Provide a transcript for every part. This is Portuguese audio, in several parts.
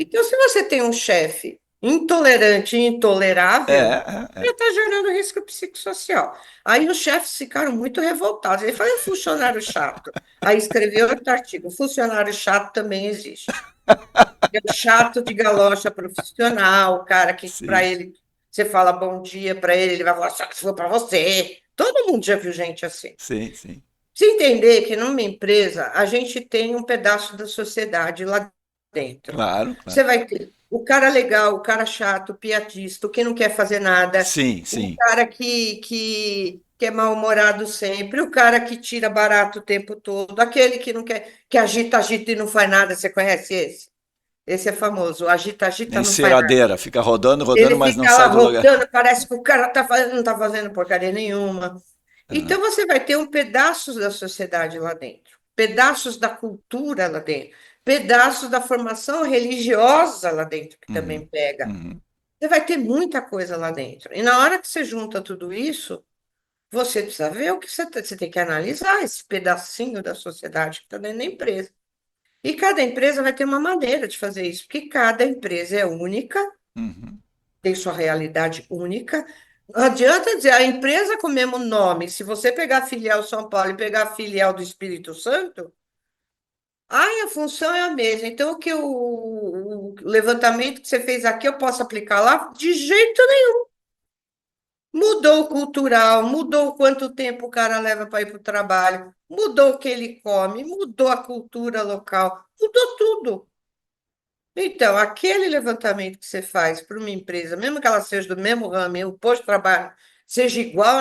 Então, se você tem um chefe intolerante e É, intolerável, é, já é. está gerando risco pscossocial. Aí os chefes ficaram muito revoltados. Ele falou, funcionário chato. Aí escreveu outro artigo, funcionário chato também existe. É o chato de galocha profissional, o cara que para Sim, ele, você fala bom dia para ele vai falar, só que foi para você. Todo mundo já viu gente assim. sim, sim. Se entender que numa empresa a gente tem um pedaço da sociedade lá dentro. Claro, claro. Você vai ter o cara legal, o cara chato, o piadista, o que não quer fazer nada, Sim, o sim. cara que é mal-humorado sempre, o cara que tira barato o tempo todo, aquele que não quer, que agita, agita e não faz nada. Você conhece esse? Esse é famoso. Agita, agita, não faz nada. Enceradeira, fica rodando, rodando, Ele mas não fica lá sai do lugar. rodando, parece que o cara tá fazendo, não está fazendo porcaria nenhuma. Ah, Então você vai ter um pedaços da sociedade lá dentro, pedaços da cultura lá dentro, pedaços da formação religiosa lá dentro, que também uhum, pega. uhum, Você vai ter muita coisa lá dentro. E na hora que você junta tudo isso, você precisa ver o que você tem que analisar esse pedacinho da sociedade que está dentro da empresa. E cada empresa vai ter uma maneira de fazer isso, porque cada empresa é única, uhum. tem sua realidade única. Não adianta dizer a empresa com o mesmo nome. Se você pegar a filial São Paulo e pegar a filial do Espírito Santo, ai, a função é a mesma. Então, o levantamento que você fez aqui, eu posso aplicar lá? De jeito nenhum. Mudou o cultural, mudou o quanto tempo o cara leva para ir para o trabalho, mudou o que ele come, mudou a cultura local, mudou tudo. Então, aquele levantamento que você faz para uma empresa, mesmo que ela seja do mesmo ramo, e o posto de trabalho seja igual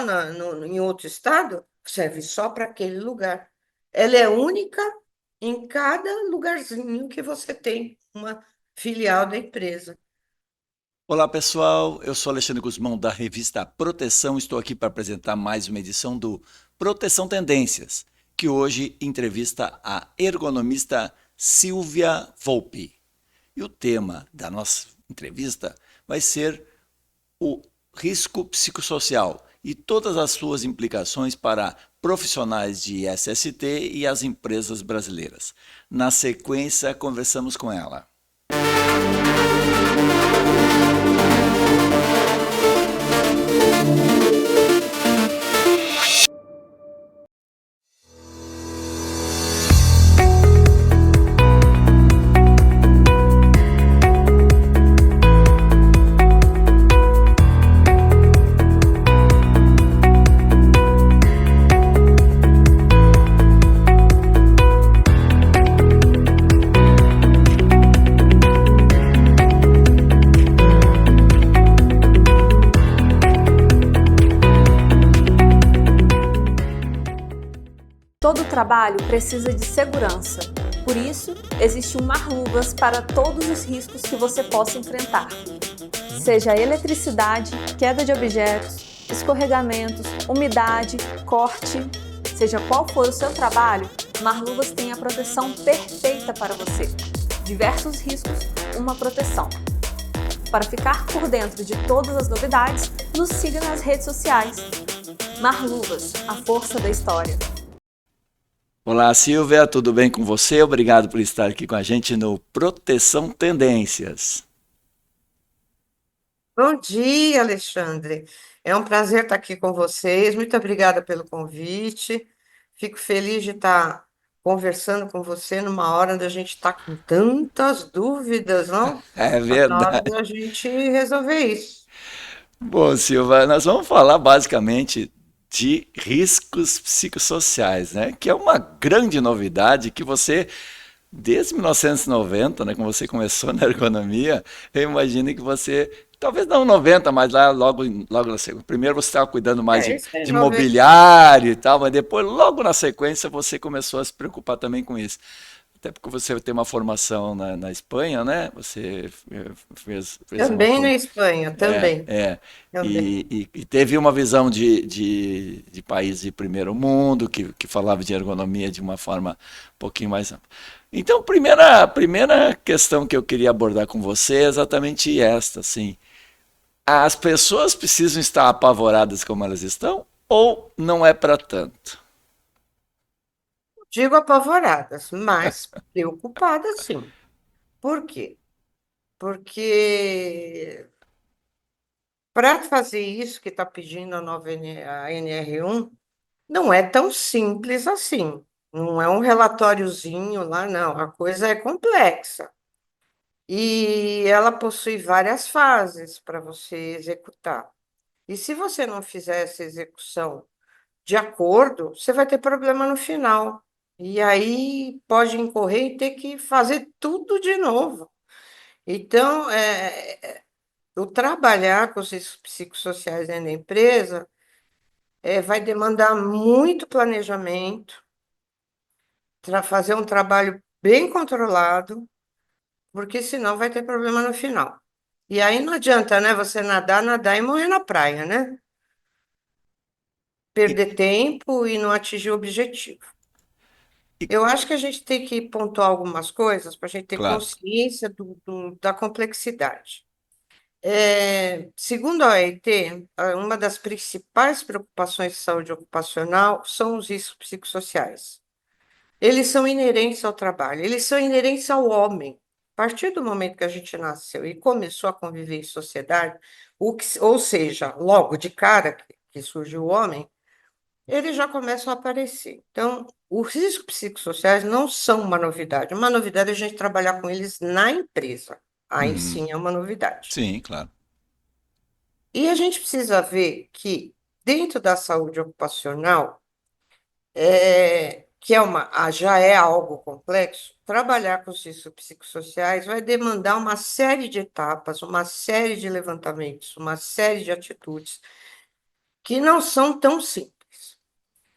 em outro estado, serve só para aquele lugar. Ela é única em cada lugarzinho que você tem uma filial da empresa. Olá pessoal, eu sou Alexandre Guzmão da revista Proteção. Estou aqui para apresentar mais uma edição do Proteção Tendências, que hoje entrevista a ergonomista Silvia Volpi. E o tema da nossa entrevista vai ser o risco psicossocial e todas as suas implicações para profissionais de SST e as empresas brasileiras. Na sequência, conversamos com ela. Todo trabalho precisa de segurança. Por isso, existe um Marluvas para todos os riscos que você possa enfrentar. Seja eletricidade, queda de objetos, escorregamentos, umidade, corte, seja qual for o seu trabalho, Marluvas tem a proteção perfeita para você. Diversos riscos, uma proteção. Para ficar por dentro de todas as novidades, nos siga nas redes sociais. Marluvas, a força da história. Olá Silvia, tudo bem com você? Obrigado por estar aqui com a gente no Proteção Tendências. Bom dia, Alexandre. É um prazer estar aqui com vocês. Muito obrigada pelo convite. Fico feliz de estar conversando com você numa hora onde a gente está com tantas dúvidas, não? É Está na hora verdade. da gente resolver isso. Bom, Silva, nós vamos falar basicamente de riscos psicossociais, né? Que é uma grande novidade que você, desde 1990, né, quando você começou na ergonomia, eu imagino que você, talvez não 90, mas lá logo na sequência. Primeiro você estava cuidando mais É, isso é de novidade. mobiliário e tal, mas depois, logo na sequência, você começou a se preocupar também com isso. Até porque você tem uma formação na Espanha, né? Você fez uma Também na formação. Espanha, É, também, é. também. E teve uma visão de país de primeiro mundo, que falava de ergonomia de uma forma um pouquinho mais ampla. Então, primeira questão que eu queria abordar com você é exatamente esta, assim. As pessoas precisam estar apavoradas como elas estão ou não é para tanto? Digo apavoradas, mas preocupadas, sim. Por quê? porque para fazer isso que está pedindo a nova a NR1, não é tão simples assim. Não é um relatóriozinho lá, não. A coisa é complexa. E ela possui várias fases para você executar. E se você não fizer essa execução de acordo, você vai ter problema no final. E aí pode incorrer e ter que fazer tudo de novo. Então, o trabalhar com os riscos psicossociais dentro da empresa vai demandar muito planejamento, fazer um trabalho bem controlado, porque senão vai ter problema no final. E aí não adianta, né, você nadar, nadar e morrer na praia, né? E- Perder tempo e não atingir o objetivo. e- Eu acho que a gente tem que pontuar algumas coisas para a gente ter claro. consciência da complexidade. Segundo a OIT, uma das principais preocupações de saúde ocupacional são os riscos psicossociais. Eles são inerentes ao trabalho, eles são inerentes ao homem. A partir do momento que a gente nasceu e começou a conviver em sociedade, ou seja, logo de cara que surgiu o homem, eles já começam a aparecer. Então, os riscos psicossociais não são uma novidade. Uma novidade é a gente trabalhar com eles na empresa. Aí Uhum. sim é uma novidade. Sim, claro. E a gente precisa ver que, dentro da saúde ocupacional, que já é algo complexo, trabalhar com os riscos psicossociais vai demandar uma série de etapas, uma série de levantamentos, uma série de atitudes que não são tão simples.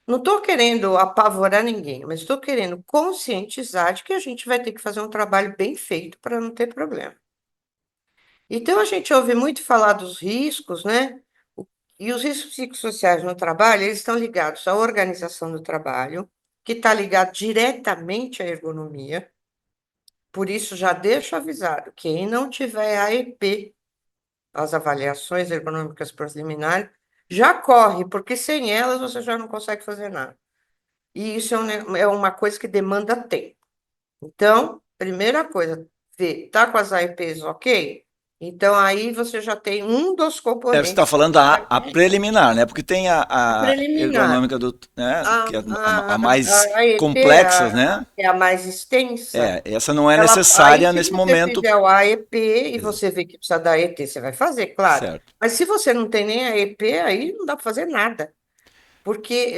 Não estou querendo apavorar ninguém, mas estou querendo conscientizar de que a gente vai ter que fazer um trabalho bem feito para não ter problema. Então, a gente ouve muito falar dos riscos, né? E os riscos psicossociais no trabalho, eles estão ligados à organização do trabalho, que está ligado diretamente à ergonomia. Por isso, já deixo avisado, quem não tiver AEP, as avaliações ergonômicas preliminares, já corre, porque sem elas você já não consegue fazer nada. E isso é uma coisa que demanda tempo. Então, primeira coisa, ver, tá com as AIPs ok? Então, aí você já tem um dos Você está componentes falando a preliminar, né? Porque tem a a preliminar. ergonômica do, né? A, Que é a a mais AEP complexas, né? é a mais extensa. Essa não é Aí, necessária se nesse você momento. fizer o AEP e Ex- você vê que precisa da AET, você vai fazer, claro. Certo. Mas se você não tem nem AEP, aí não dá para fazer nada. Porque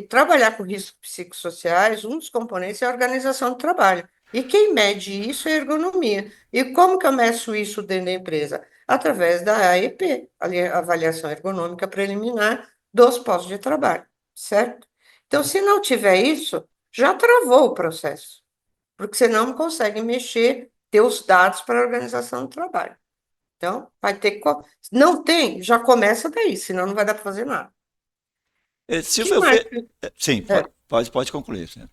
trabalhar com riscos psicossociais, um dos componentes é a organização do trabalho. E quem mede isso é a ergonomia. E como que eu meço isso dentro da empresa? Através da AEP, a Avaliação Ergonômica Preliminar dos postos de trabalho, certo? Então, se não tiver isso, já travou o processo, porque você não consegue mexer, ter os dados para a organização do trabalho. Então, vai ter que. Não tem, já começa daí, senão não vai dar para fazer nada. Se Que mais? sim, É, pode concluir. Sim.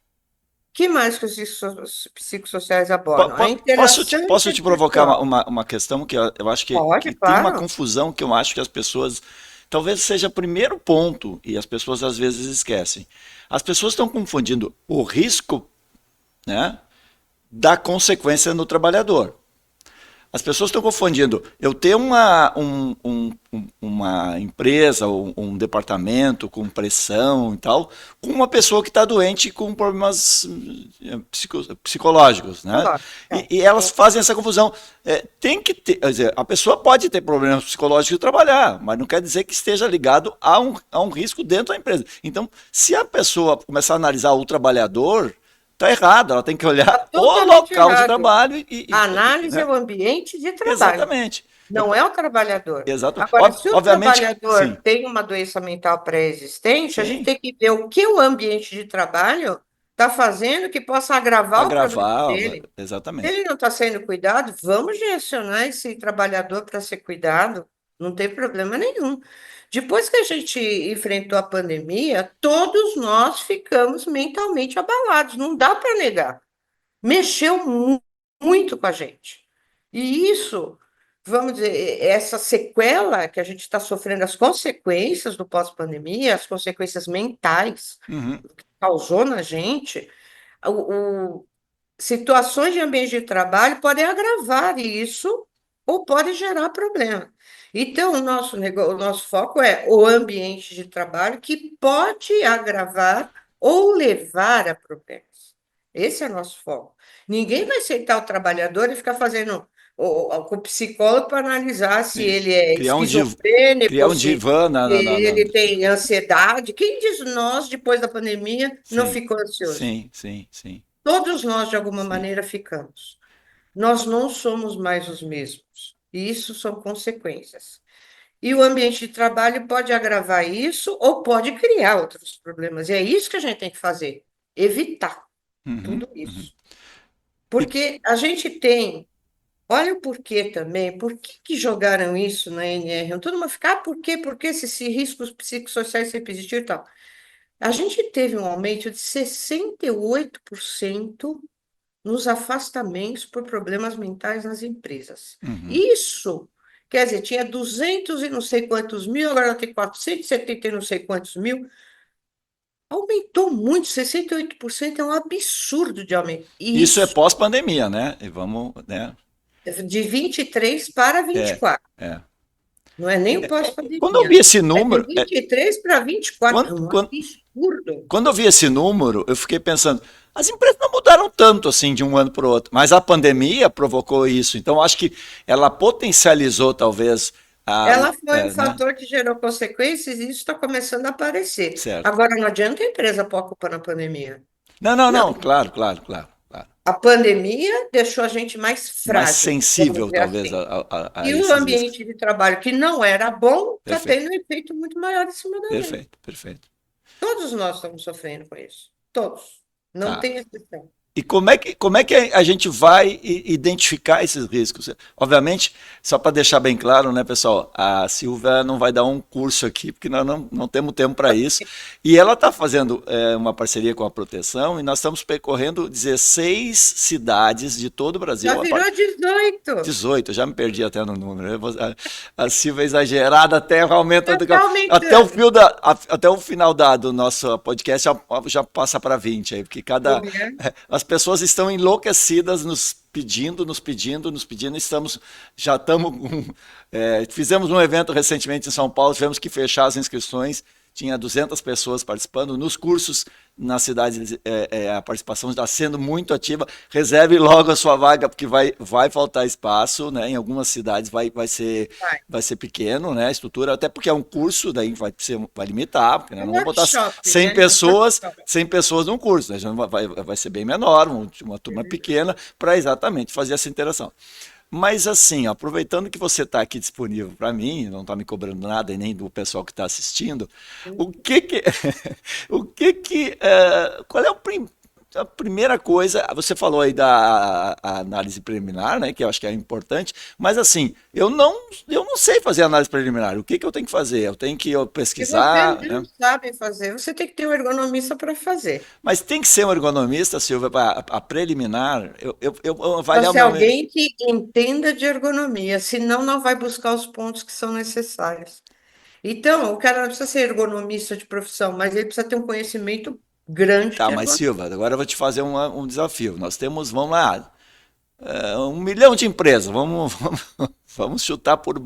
que mais que os psicossociais abordam? A interação Posso te provocar interpessoal. uma questão que eu acho Pode, que tem uma claro. confusão que eu acho que as pessoas. Talvez seja o primeiro ponto e as pessoas às vezes esquecem. As pessoas estão confundindo o risco, né, da consequência no trabalhador. As pessoas estão confundindo eu ter uma empresa ou um departamento com pressão e tal, com uma pessoa que está doente com problemas psicológicos, né? Lógico. E elas fazem essa confusão. Tem que ter, quer dizer, a pessoa pode ter problemas psicológicos e trabalhar, mas não quer dizer que esteja ligado a um risco dentro da empresa. Então, se a pessoa começar a analisar o trabalhador, está errado, ela tem que Está olhar o totalmente local de errado. trabalho A análise é né? o ambiente de trabalho, Exatamente. Eu, não é o trabalhador. exato. Agora, se o Obviamente, sim. trabalhador tem uma doença mental pré-existente, a gente Sim. tem que ver o que o ambiente de trabalho está fazendo que possa agravar o problema Agravar, dele. Se exatamente. ele não está sendo cuidado, vamos direcionar esse trabalhador para ser cuidado, não tem problema nenhum. Depois que a gente enfrentou a pandemia, todos nós ficamos mentalmente abalados, não dá para negar. Mexeu muito com a gente. E isso, vamos dizer, essa sequela que a gente está sofrendo, as consequências do pós-pandemia, as consequências mentais Uhum. que causou na gente, o, situações de ambiente de trabalho podem agravar isso ou podem gerar problema. Então, o nosso foco é o ambiente de trabalho que pode agravar ou levar a problemas. Esse é o nosso foco. Ninguém vai aceitar o trabalhador e ficar fazendo com o psicólogo para analisar se Sim. ele é Criar esquizofrênico, um se divã ele tem ansiedade. Quem diz nós, depois da pandemia, não Sim, ficou ansioso? sim, sim, sim, Todos nós, de alguma sim. maneira, ficamos. Nós não somos mais os mesmos. E isso são consequências. E o ambiente de trabalho pode agravar isso ou pode criar outros problemas. E é isso que a gente tem que fazer, evitar Uhum, tudo uhum. isso. E, Porque a gente tem, olha o porquê também, por que que jogaram isso na NR? Todo mundo fica, por quê? Porque esses riscos psicossociais sempre existiram e tal. A gente teve um aumento de 68% nos afastamentos por problemas mentais nas empresas. uhum. Isso, quer dizer, tinha 200 e não sei quantos mil, agora tem 470 e não sei quantos mil. Aumentou muito, 68% é um absurdo de aumento. E Isso é isso pós-pandemia, né? E vamos, né? de 23 para É, 24. é. Não é nem o Quando eu vi pós-pandemia. esse É de número, 23 para 24. É quando, um quando, absurdo. quando eu vi esse número, eu fiquei pensando, as empresas não mudaram tanto assim de um ano para o outro, mas a pandemia provocou isso. Então, acho que ela potencializou talvez Ela foi um né? fator que gerou consequências e isso está começando a aparecer. Certo. Agora, não adianta a empresa pôr a culpa na pandemia. Não, não, Não, não, claro, claro, claro, claro. a pandemia deixou a gente mais Mais frágil, vamos sensível, dizer talvez, assim. a E o esses riscos. ambiente de trabalho que não era bom está Perfeito, tendo um efeito muito maior em cima da gente. perfeito, perfeito. Todos nós estamos sofrendo com isso. Todos. Não Tá. tem exceção. E como é que a gente vai identificar esses riscos? Obviamente, só para deixar bem claro, né, pessoal, a Silvia não vai dar um curso aqui, porque nós não temos tempo para isso. E ela está fazendo uma parceria com a Proteção e nós estamos percorrendo 16 cidades de todo o Brasil. Já virou 18. 18, já me perdi até no número. A Silvia é exagerada, até aumenta. Já está Até o, aumentando. até o final do nosso podcast já passa para 20 aí, porque Mulher. as pessoas estão enlouquecidas nos pedindo. Fizemos um evento recentemente em São Paulo, tivemos que fechar as inscrições. Tinha 200 pessoas participando nos cursos na cidade. A participação está sendo muito ativa. Reserve logo a sua vaga, porque vai faltar espaço, né? Em algumas cidades Vai. vai ser pequeno, né? A estrutura, até porque é um curso, daí vai limitar, porque É né? um Não vamos botar workshop, 100 né? É um pessoas, workshop. 100 pessoas num curso, né? Já não vai ser bem menor, uma turma pequena, para exatamente fazer essa interação. Mas assim, aproveitando que você está aqui disponível para mim, não está me cobrando nada e nem do pessoal que está assistindo, o que que, qual é a primeira coisa? Você falou aí da a análise preliminar, né, que eu acho que é importante, mas assim, eu não sei fazer análise preliminar. O que eu tenho que fazer? Eu tenho que Se você pesquisar, não né? sabe fazer, você tem que ter um ergonomista para fazer. Mas tem que ser um ergonomista, Silvia, para a preliminar. Eu Pode avaliar o ser meu. alguém que entenda de ergonomia, senão não vai buscar os pontos que são necessários. Então, o cara não precisa ser ergonomista de profissão, mas ele precisa ter um conhecimento grande Tá, de mas ergonomia. Silva, agora eu vou te fazer um desafio. Nós temos, vamos lá, 1 milhão de empresas. Vamos chutar por.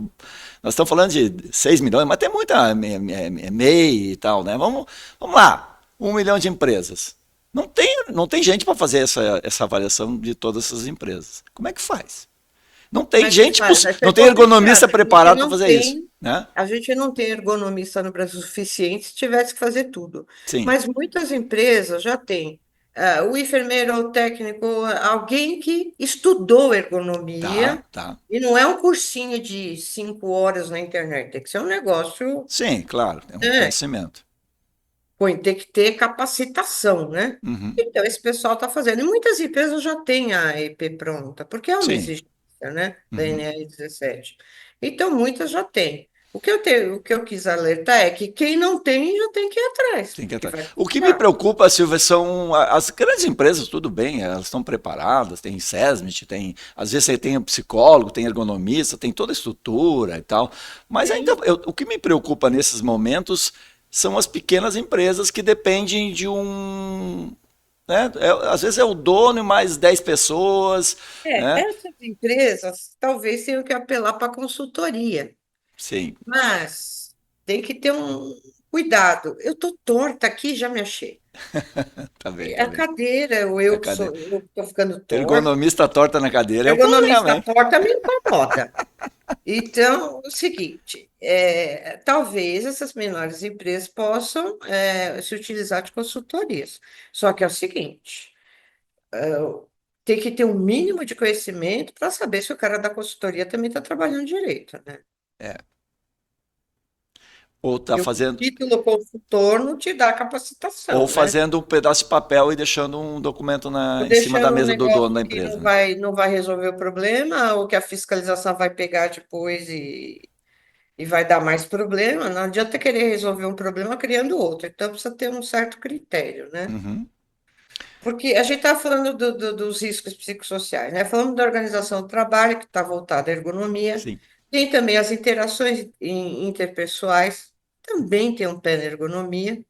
Nós estamos falando de 6 milhões, mas tem muita MEI e tal, né? Vamos lá, 1 milhão de empresas. Não tem gente para fazer essa avaliação de todas essas empresas. Como é que faz? Não Como tem é que gente, faz? Vai não ser tem ergonomista complicado. preparado para fazer isso, né? A gente não tem ergonomista no Brasil suficiente se tivesse que fazer tudo. Sim, Mas muitas empresas já têm. O enfermeiro, o técnico, alguém que estudou tá, ergonomia, tá. e não é um cursinho de 5 horas na internet, tem que ser um negócio, Sim, claro, é um né? conhecimento. Tem que ter capacitação, né? Uhum. Então, esse pessoal está fazendo. E muitas empresas já têm a EP pronta, porque é uma Sim. exigência, né, da Uhum. NR 17. Então, muitas já têm. O que eu quis alertar é que quem não tem já tem que ir atrás, Tem que porque entrar. vai O que me custar. preocupa, Silvia, são as grandes empresas, tudo bem, elas estão preparadas, tem SESMIT, às vezes você tem um psicólogo, tem ergonomista, tem toda a estrutura e tal, mas ainda Sim. o que me preocupa nesses momentos são as pequenas empresas que dependem né? Às vezes é o dono e mais 10 pessoas, né? Essas empresas talvez tenham que apelar para a consultoria, Sim, mas tem que ter um cuidado. Eu estou torta aqui, já me achei. tá bem, É tá a bem. cadeira, ou A eu que cadeira. sou, eu estou ficando torta. Ergonomista torta na cadeira é o problema, Ergonomista hein? torta me incomoda. Então, é o seguinte, talvez essas menores empresas possam se utilizar de consultorias. Só que é o seguinte, tem que ter um mínimo de conhecimento para saber se o cara da consultoria também está trabalhando direito, né? É. Ou tá Porque o fazendo, título consultor não te dá ou capacitação, né? fazendo um pedaço de papel e deixando um documento Ou em cima da deixando um mesa do dono negócio da que empresa, né? não vai resolver o problema, ou que a fiscalização vai pegar depois e vai dar mais problema. Não adianta querer resolver um problema criando outro. Então precisa ter um certo critério, né? Uhum, Porque a gente está falando dos riscos psicossociais, né? Falando da organização do trabalho, que está voltada à ergonomia. sim. Tem também as interações interpessoais, também tem um pé na ergonomia.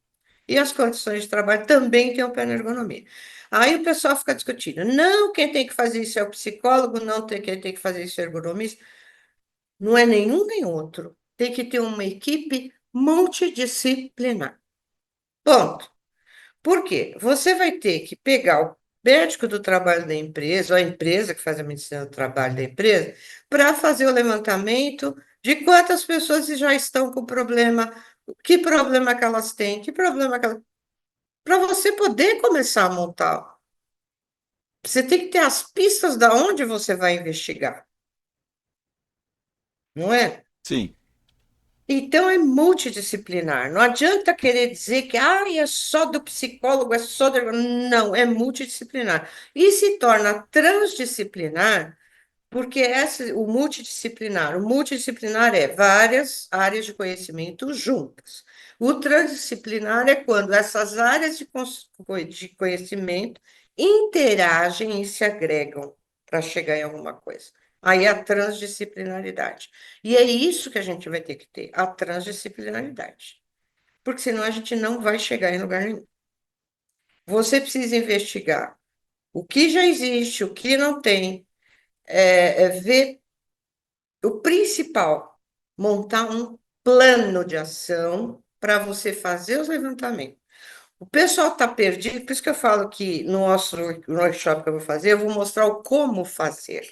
E as condições de trabalho também tem um pé na ergonomia. Aí o pessoal fica discutindo. Não, quem tem que fazer isso é o psicólogo, não tem quem tem que fazer isso é o ergonomista. Não é nenhum nem outro. Tem que ter uma equipe multidisciplinar. Ponto. Por quê? Você vai ter que pegar o médico do trabalho da empresa, ou a empresa que faz a medicina do trabalho da empresa, para fazer o levantamento de quantas pessoas já estão com problema, que problema que elas têm, que problema que elas... Para você poder começar a montar. Você tem que ter as pistas da onde você vai investigar, não é? Sim. Então é multidisciplinar. Não adianta querer dizer que é só do psicólogo, é só do... Não, é multidisciplinar. E se torna transdisciplinar porque o multidisciplinar é várias áreas de conhecimento juntas. O transdisciplinar é quando essas áreas de conhecimento interagem e se agregam para chegar em alguma coisa. Aí é a transdisciplinaridade. E é isso que a gente vai ter que ter, a transdisciplinaridade. Porque senão a gente não vai chegar em lugar nenhum. Você precisa investigar o que já existe, o que não tem, ver o principal, montar um plano de ação para você fazer os levantamentos. O pessoal está perdido, por isso que eu falo que no nosso workshop que eu vou fazer, eu vou mostrar o como fazer,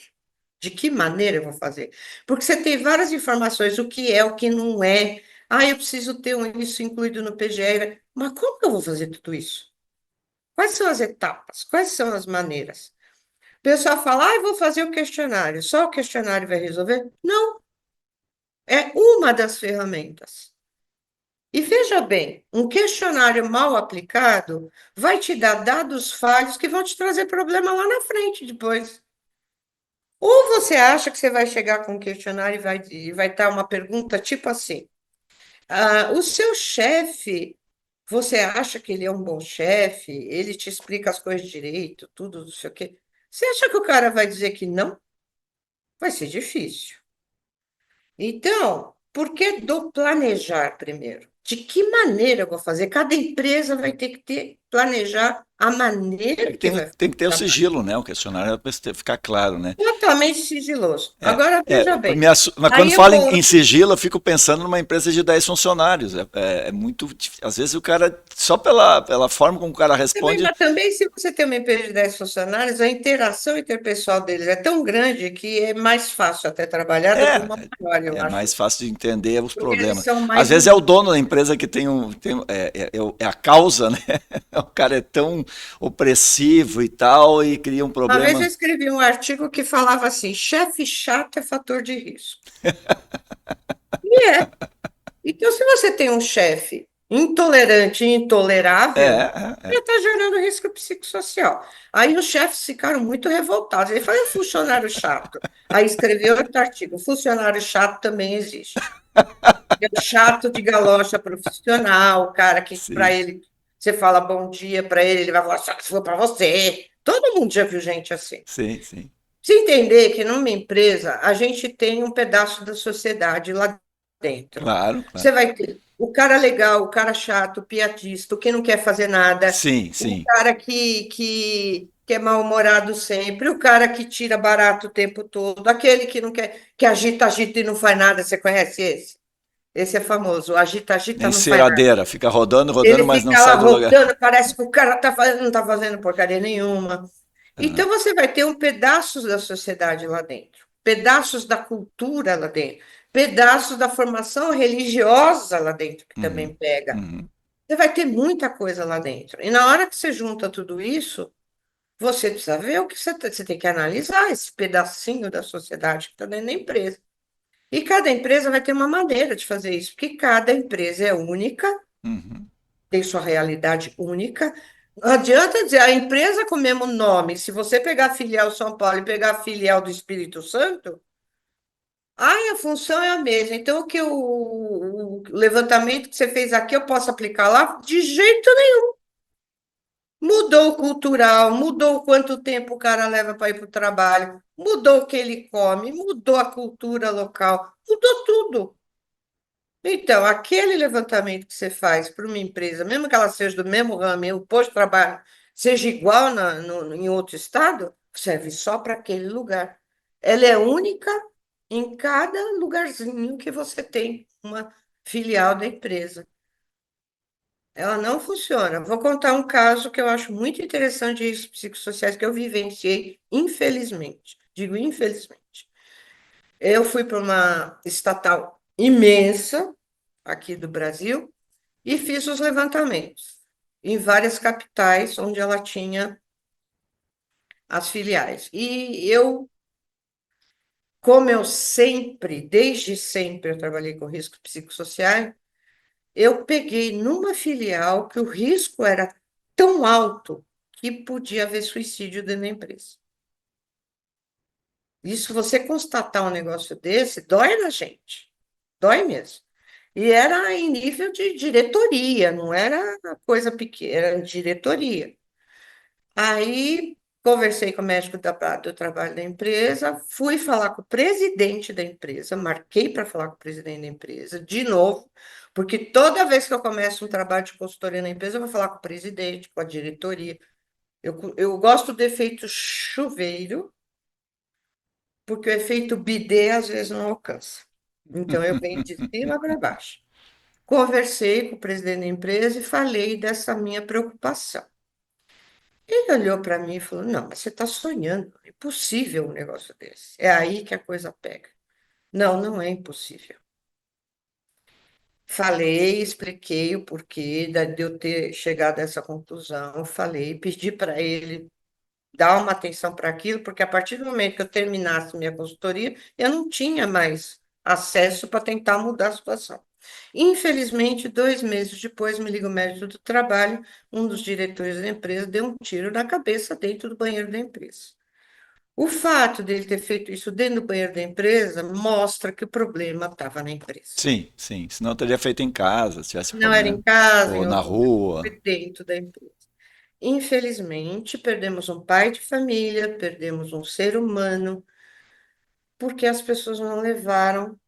de que maneira eu vou fazer. Porque você tem várias informações, o que é, o que não é. Eu preciso ter isso incluído no PGR. Mas como que eu vou fazer tudo isso? Quais são as etapas? Quais são as maneiras? O pessoal fala, eu vou fazer o questionário. Só o questionário vai resolver? Não. É uma das ferramentas. E veja bem, um questionário mal aplicado vai te dar dados falhos que vão te trazer problema lá na frente depois. Ou você acha que você vai chegar com um questionário e vai estar uma pergunta tipo assim: o seu chefe, você acha que ele é um bom chefe? Ele te explica as coisas direito, tudo, não sei o quê. Você acha que o cara vai dizer que não? Vai ser difícil. Então, por que do planejar primeiro? De que maneira eu vou fazer? Cada empresa vai ter que planejar a É que maneira que vai fazer tem que o ter o trabalho. sigilo, né? O questionário para ficar claro, né? Totalmente sigiloso. Agora, veja bem. Mas quando Aí eu fala vou. em sigilo, eu fico pensando numa empresa de 10 funcionários. É muito. Às vezes o cara, só pela forma como o cara responde. Mas também, se você tem uma empresa de 10 funcionários, a interação interpessoal deles é tão grande que é mais fácil até trabalhar do que É, uma maior, eu é acho. mais fácil de entender os Porque eles problemas. são Às mais vezes é o humanos. dono da empresa que é a causa, né? O cara é tão opressivo e tal, e cria um Uma vez eu problema. escrevi um artigo que falava assim: chefe chato é fator de risco. E é. Então, se você tem um chefe intolerante e intolerável, já está gerando risco psicossocial. Aí os chefes ficaram muito revoltados. Ele falou, é funcionário chato. Aí escreveu outro artigo, funcionário chato também existe. É o chato de galocha profissional, o cara que para Sim, ele, você fala bom dia para ele vai falar só que foi para você. Todo mundo já viu gente assim. sim, sim. Se entender que numa empresa a gente tem um pedaço da sociedade lá, dentro. Claro, Você claro. vai ter o cara legal, o cara chato, o piadista, o que não quer fazer nada, Sim, o sim. cara que é mal-humorado sempre, o cara que tira barato o tempo todo, aquele que não quer, que agita, agita e não faz nada. Você conhece esse? Esse é famoso. Agita, agita, não faz nada. Enceradeira, fica rodando, rodando, Ele mas não fica lá sai do lugar. rotando, parece que o cara tá fazendo, não está fazendo porcaria nenhuma. Ah, Então você vai ter um pedaços da sociedade lá dentro, pedaços da cultura lá dentro, pedaços da formação religiosa lá dentro, que também uhum, pega. uhum, Você vai ter muita coisa lá dentro. E na hora que você junta tudo isso, você precisa ver o que você tem que analisar esse pedacinho da sociedade que está dentro da empresa. E cada empresa vai ter uma maneira de fazer isso, porque cada empresa é única, uhum. tem sua realidade única. Não adianta dizer a empresa com o mesmo nome. Se você pegar a filial São Paulo e pegar a filial do Espírito Santo, ai, a função é a mesma. Então, o levantamento que você fez aqui, eu posso aplicar lá? De jeito nenhum. Mudou o cultural, mudou quanto tempo o cara leva para ir para o trabalho, mudou o que ele come, mudou a cultura local, mudou tudo. Então, aquele levantamento que você faz para uma empresa, mesmo que ela seja do mesmo ramo, e o posto de trabalho seja igual em outro estado, serve só para aquele lugar. Ela é única em cada lugarzinho que você tem uma filial da empresa. Ela não funciona. Vou contar um caso que eu acho muito interessante de riscos psicossociais que eu vivenciei, infelizmente. Digo infelizmente. Eu fui para uma estatal imensa aqui do Brasil e fiz os levantamentos em várias capitais onde ela tinha as filiais. E eu, como eu sempre, desde sempre, eu trabalhei com risco psicossocial, eu peguei numa filial que o risco era tão alto que podia haver suicídio dentro da empresa. Isso, você constatar um negócio desse, dói na gente, dói mesmo. E era em nível de diretoria, não era coisa pequena, era diretoria. Aí conversei com o médico do trabalho da empresa, fui falar com o presidente da empresa, marquei para falar com o presidente da empresa, de novo, porque toda vez que eu começo um trabalho de consultoria na empresa, eu vou falar com o presidente, com a diretoria. Eu gosto do efeito chuveiro, porque o efeito bidê às vezes não alcança. Então eu venho de cima para baixo. Conversei com o presidente da empresa e falei dessa minha preocupação. Ele olhou para mim e falou: Não, mas você está sonhando, é impossível um negócio desse. É aí que a coisa pega. Não, não é impossível. Falei, expliquei o porquê de eu ter chegado a essa conclusão. Falei, pedi para ele dar uma atenção para aquilo, porque a partir do momento que eu terminasse minha consultoria, eu não tinha mais acesso para tentar mudar a situação. Infelizmente, 2 meses depois, me liga o médico do trabalho, um dos diretores da empresa deu um tiro na cabeça dentro do banheiro da empresa. O fato dele ter feito isso dentro do banheiro da empresa mostra que o problema estava na empresa. Sim, sim. Senão eu teria feito em casa, se tivesse Não era problema. em casa, Ou em na outro lugar, rua. foi dentro da empresa. Infelizmente, perdemos um pai de família, perdemos um ser humano, porque as pessoas não levaram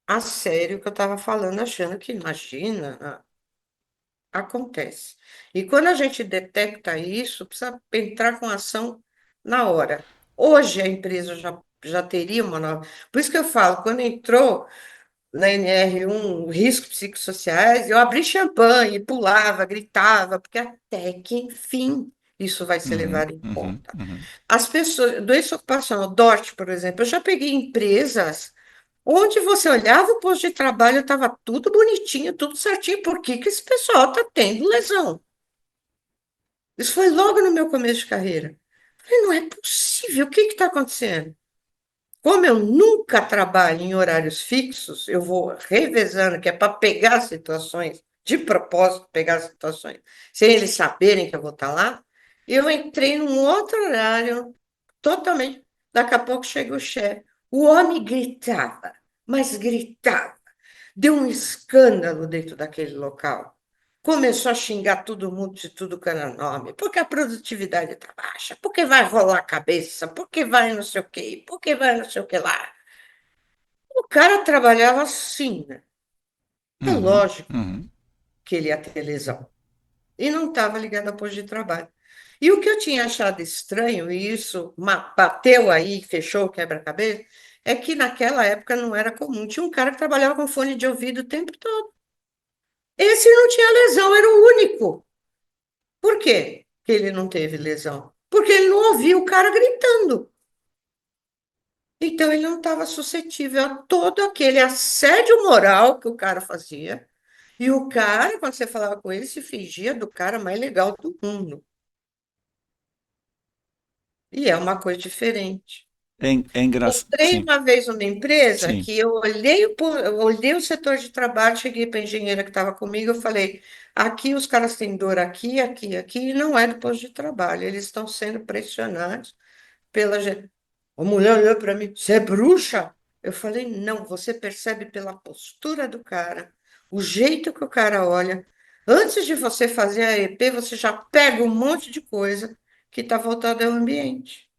a sério o que eu estava falando, achando que, imagina, acontece. E quando a gente detecta isso, precisa entrar com ação na hora. Hoje a empresa já teria uma nova. Por isso que eu falo, quando entrou na NR1 riscos psicossociais, eu abri champanhe, pulava, gritava, porque até que, enfim, isso vai ser Uhum, levado em uhum, conta. uhum. As pessoas, doença ocupacional, DORT, por exemplo, eu já peguei empresas onde você olhava o posto de trabalho, estava tudo bonitinho, tudo certinho. Por que que esse pessoal está tendo lesão? Isso foi logo no meu começo de carreira. Falei, não é possível, o que está acontecendo? Como eu nunca trabalho em horários fixos, eu vou revezando, que é para pegar situações, de propósito, pegar situações, sem eles saberem que eu vou estar lá. Eu entrei num outro horário, totalmente. Daqui a pouco chega o chefe. O homem gritava, mas gritava. Deu um escândalo dentro daquele local. Começou a xingar todo mundo de tudo que era nome, porque a produtividade está baixa, porque vai rolar a cabeça, porque vai não sei o quê, porque vai não sei o que lá. O cara trabalhava assim, né? É Uhum, lógico uhum. que ele ia ter lesão. E não estava ligado ao posto de trabalho. E o que eu tinha achado estranho, e isso bateu aí, fechou o quebra-cabeça, é que naquela época não era comum. Tinha um cara que trabalhava com fone de ouvido o tempo todo. Esse não tinha lesão, era o único. Por quê que ele não teve lesão? Porque ele não ouvia o cara gritando. Então ele não estava suscetível a todo aquele assédio moral que o cara fazia. E o cara, quando você falava com ele, se fingia do cara mais legal do mundo. E é uma coisa diferente. É engraçado. Entrei Sim, uma vez numa empresa sim. que eu olhei o setor de trabalho, cheguei para a engenheira que estava comigo, eu falei, aqui os caras têm dor aqui, aqui, aqui, e não é do posto de trabalho, eles estão sendo pressionados pela gente. A mulher olhou para mim, você é bruxa? Eu falei, não, você percebe pela postura do cara, o jeito que o cara olha. Antes de você fazer a EP, você já pega um monte de coisa que está voltada ao ambiente.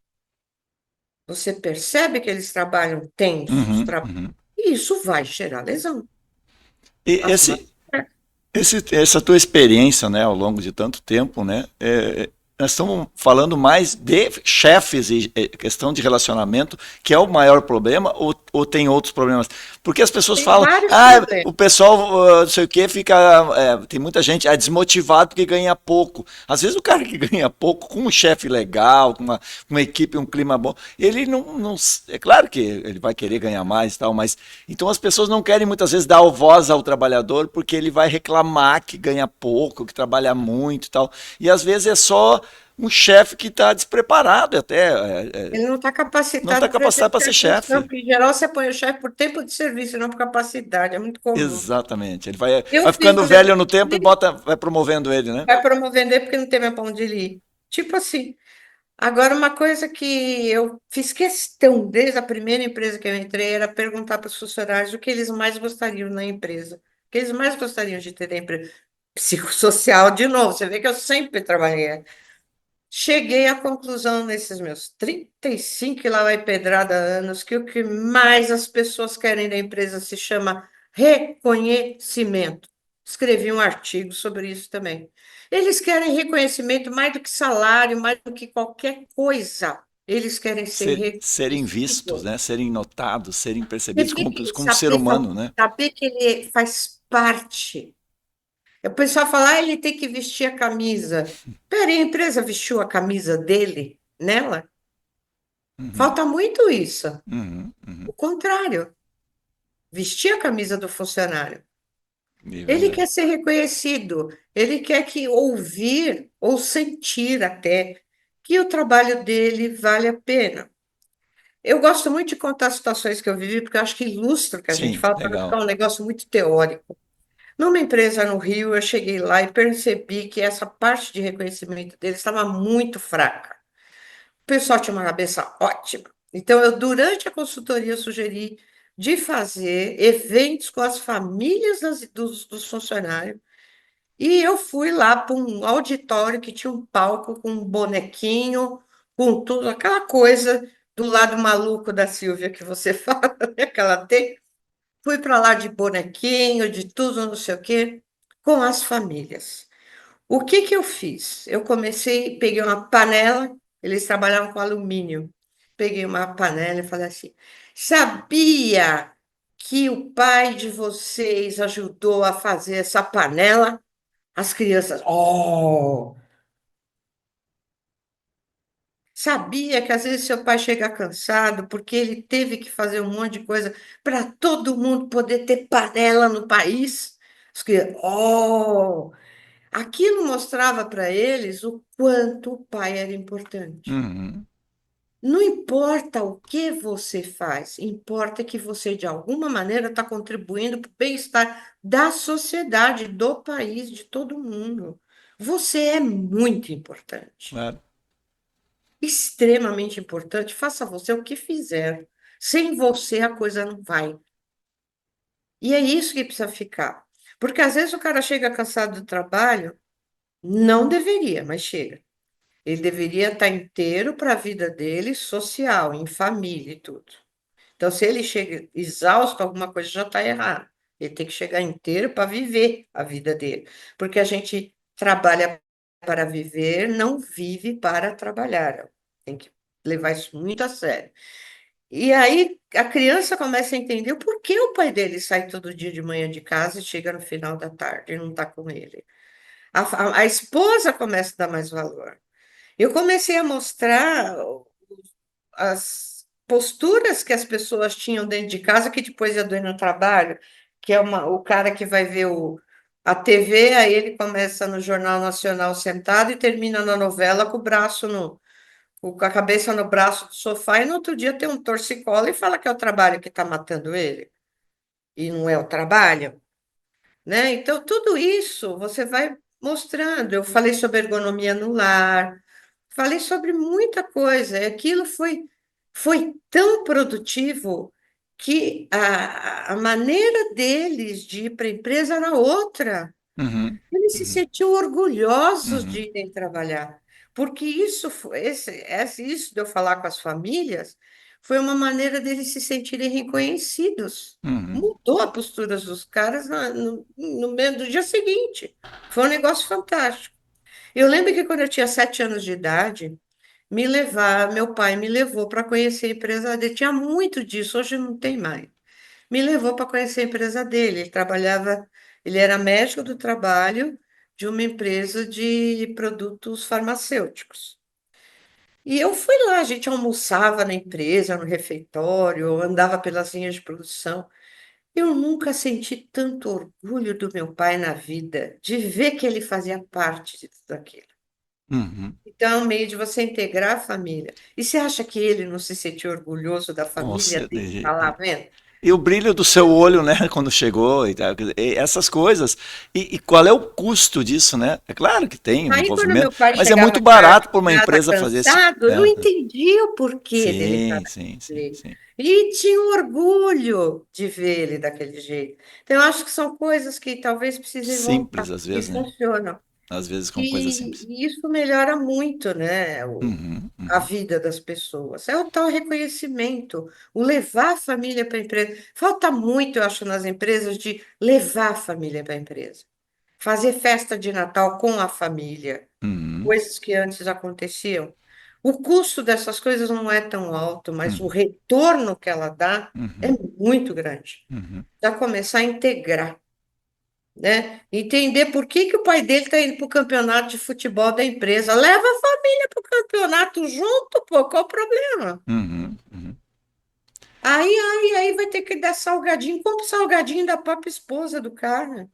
Você percebe que eles trabalham tensos, Uhum, uhum. e isso vai gerar lesão. E Acima do estresse. essa tua experiência, né, ao longo de tanto tempo, né, nós estamos falando mais de chefes e questão de relacionamento, que é o maior problema, ou tem outros problemas? Porque as pessoas Tem falam, vários ah, problemas. o pessoal, não sei o que, fica, tem muita gente desmotivado porque ganha pouco. Às vezes o cara que ganha pouco, com um chefe legal, com uma equipe, um clima bom, ele não, é claro que ele vai querer ganhar mais e tal, mas então as pessoas não querem muitas vezes dar voz ao trabalhador porque ele vai reclamar que ganha pouco, que trabalha muito e tal. E às vezes é só um chefe que está despreparado até, Ele não está não está capacitado para capacitado para ser exercer a função, chefe. porque em geral você põe o chefe por tempo de serviço, não por capacidade, é muito comum. Exatamente. Ele vai Eu fiz ficando um velho no tempo e exercício, vai promovendo ele, né? vai promovendo porque não tem mais para onde ele ir. Tipo assim. Agora, uma coisa que eu fiz questão, desde a primeira empresa que eu entrei, era perguntar para os funcionários o que eles mais gostariam na empresa. O que eles mais gostariam de ter na empresa. Psicossocial, de novo, você vê que eu sempre trabalhei. Cheguei à conclusão nesses meus 35 e lá vai pedrada anos que o que mais as pessoas querem da empresa se chama reconhecimento. Escrevi um artigo sobre isso também. Eles querem reconhecimento mais do que salário, mais do que qualquer coisa. Eles querem ser Serem vistos, reconhecidos. né? Serem notados, serem Você percebidos vê como, que como ser humano, né? saber que ele faz parte. O pessoal fala, ah, ele tem que vestir a camisa. Peraí, a empresa vestiu a camisa dele nela? Uhum, Falta muito isso. uhum, uhum. O contrário, vestir a camisa do funcionário. É Ele verdade. quer ser reconhecido, ele quer que ouvir ou sentir até que o trabalho dele vale a pena. Eu gosto muito de contar situações que eu vivi, porque eu acho que ilustra o que a gente Sim, fala, para não ficar legal. um negócio muito teórico. Numa empresa no Rio, eu cheguei lá e percebi que essa parte de reconhecimento dele estava muito fraca. O pessoal tinha uma cabeça ótima. Então, eu, durante a consultoria, sugeri de fazer eventos com as famílias dos funcionários. E eu fui lá para um auditório que tinha um palco com um bonequinho, com tudo, aquela coisa do lado maluco da Silvia que você fala, né, que ela tem. Fui para lá de bonequinho, de tudo, não sei o quê, com as famílias. O que que eu fiz? Eu comecei, peguei uma panela, eles trabalhavam com alumínio. Peguei uma panela e falei assim: sabia que o pai de vocês ajudou a fazer essa panela? As crianças, oh! Sabia que às vezes seu pai chega cansado porque ele teve que fazer um monte de coisa para todo mundo poder ter panela no país? As crianças, oh! Aquilo mostrava para eles o quanto o pai era importante. Uhum. Não importa o que você faz, importa que você, de alguma maneira, está contribuindo para o bem-estar da sociedade, do país, de todo mundo. Você é muito importante, Claro. extremamente importante. Faça você o que fizer. Sem você, a coisa não vai. E é isso que precisa ficar. Porque às vezes o cara chega cansado do trabalho, não deveria, mas chega. Ele deveria estar inteiro para a vida dele, social, em família e tudo. Então, se ele chega exausto, alguma coisa já está errada. Ele tem que chegar inteiro para viver a vida dele. Porque a gente trabalha para viver, não vive para trabalhar. Tem que levar isso muito a sério. E aí a criança começa a entender o porquê o pai dele sai todo dia de manhã de casa e chega no final da tarde e não está com ele. A esposa começa a dar mais valor. Eu comecei a mostrar as posturas que as pessoas tinham dentro de casa, que depois eu dou no trabalho, que é o cara que vai ver a TV, aí ele começa no Jornal Nacional sentado e termina na novela com o braço com a cabeça no braço do sofá, e no outro dia tem um torcicolo e fala que é o trabalho que está matando ele, e não é o trabalho, né? Então, tudo isso você vai mostrando. Eu falei sobre ergonomia no lar, falei sobre muita coisa. E aquilo foi tão produtivo que a maneira deles de ir para a empresa era outra. Uhum, Eles se uhum, sentiam orgulhosos de uhum, irem trabalhar, porque isso de eu falar com as famílias foi uma maneira deles se sentirem reconhecidos. uhum. Mudou a postura dos caras no meio do dia seguinte. Foi um negócio fantástico. Eu lembro que quando eu tinha 7 anos de idade, meu pai me levou para conhecer a empresa dele. Tinha muito disso, hoje não tem mais. Me levou para conhecer a empresa dele. Ele era médico do trabalho de uma empresa de produtos farmacêuticos. E eu fui lá, a gente almoçava na empresa, no refeitório, andava pelas linhas de produção. Eu nunca senti tanto orgulho do meu pai na vida, de ver que ele fazia parte de tudo aquilo. Uhum. Então, é um meio de você integrar a família. E você acha que ele não se sentiu orgulhoso da Com família dele? certeza. Tá lá vendo? E o brilho do seu olho, né, quando chegou e tal, e essas coisas. E qual é o custo disso, né? É claro que tem um Aí, quando envolvimento, meu pai mas é chegava muito tarde, barato para uma em casa empresa fazer esse. cansado, eu É. entendi o porquê dele estar Sim, sim, daquele sim, jeito. sim. E tinha um orgulho de ver ele daquele jeito. Então, eu acho que são coisas que talvez precisem voltar, Simples às que vezes, né? funcionam. Às vezes com coisas simples. E isso melhora muito, né, Uhum, a uhum, vida das pessoas. É o tal reconhecimento, o levar a família para a empresa. Falta muito, eu acho, nas empresas de levar a família para a empresa. Fazer festa de Natal com a família, uhum, coisas que antes aconteciam. O custo dessas coisas não é tão alto, mas o uhum, retorno que ela dá é uhum, muito grande. uhum. Já começar a integrar, né? Entender por que que o pai dele está indo para o campeonato de futebol da empresa. Leva a família para o campeonato junto, pô, qual o problema? Uhum, uhum. Aí vai ter que dar salgadinho, compra o salgadinho da própria esposa do cara.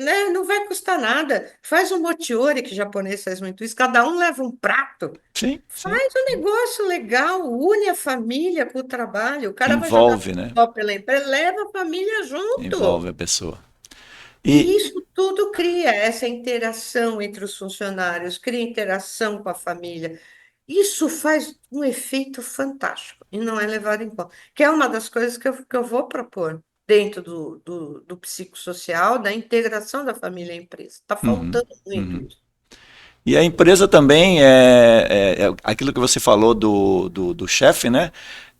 Né, não vai custar nada. Faz um mochiori, que japonês faz muito isso, cada um leva um prato. Sim, sim. Faz um negócio legal, une a família com o trabalho. O cara vai jogar Envolve, né? futebol pela empresa, leva a família Envolve junto. a pessoa. E E isso tudo cria essa interação entre os funcionários, cria interação com a família. Isso faz um efeito fantástico e não é levado em conta. Que é uma das coisas que eu vou propor dentro do psicossocial, da integração da família à empresa. Está uhum, faltando muito uhum. isso. E a empresa também é aquilo que você falou do chefe, né?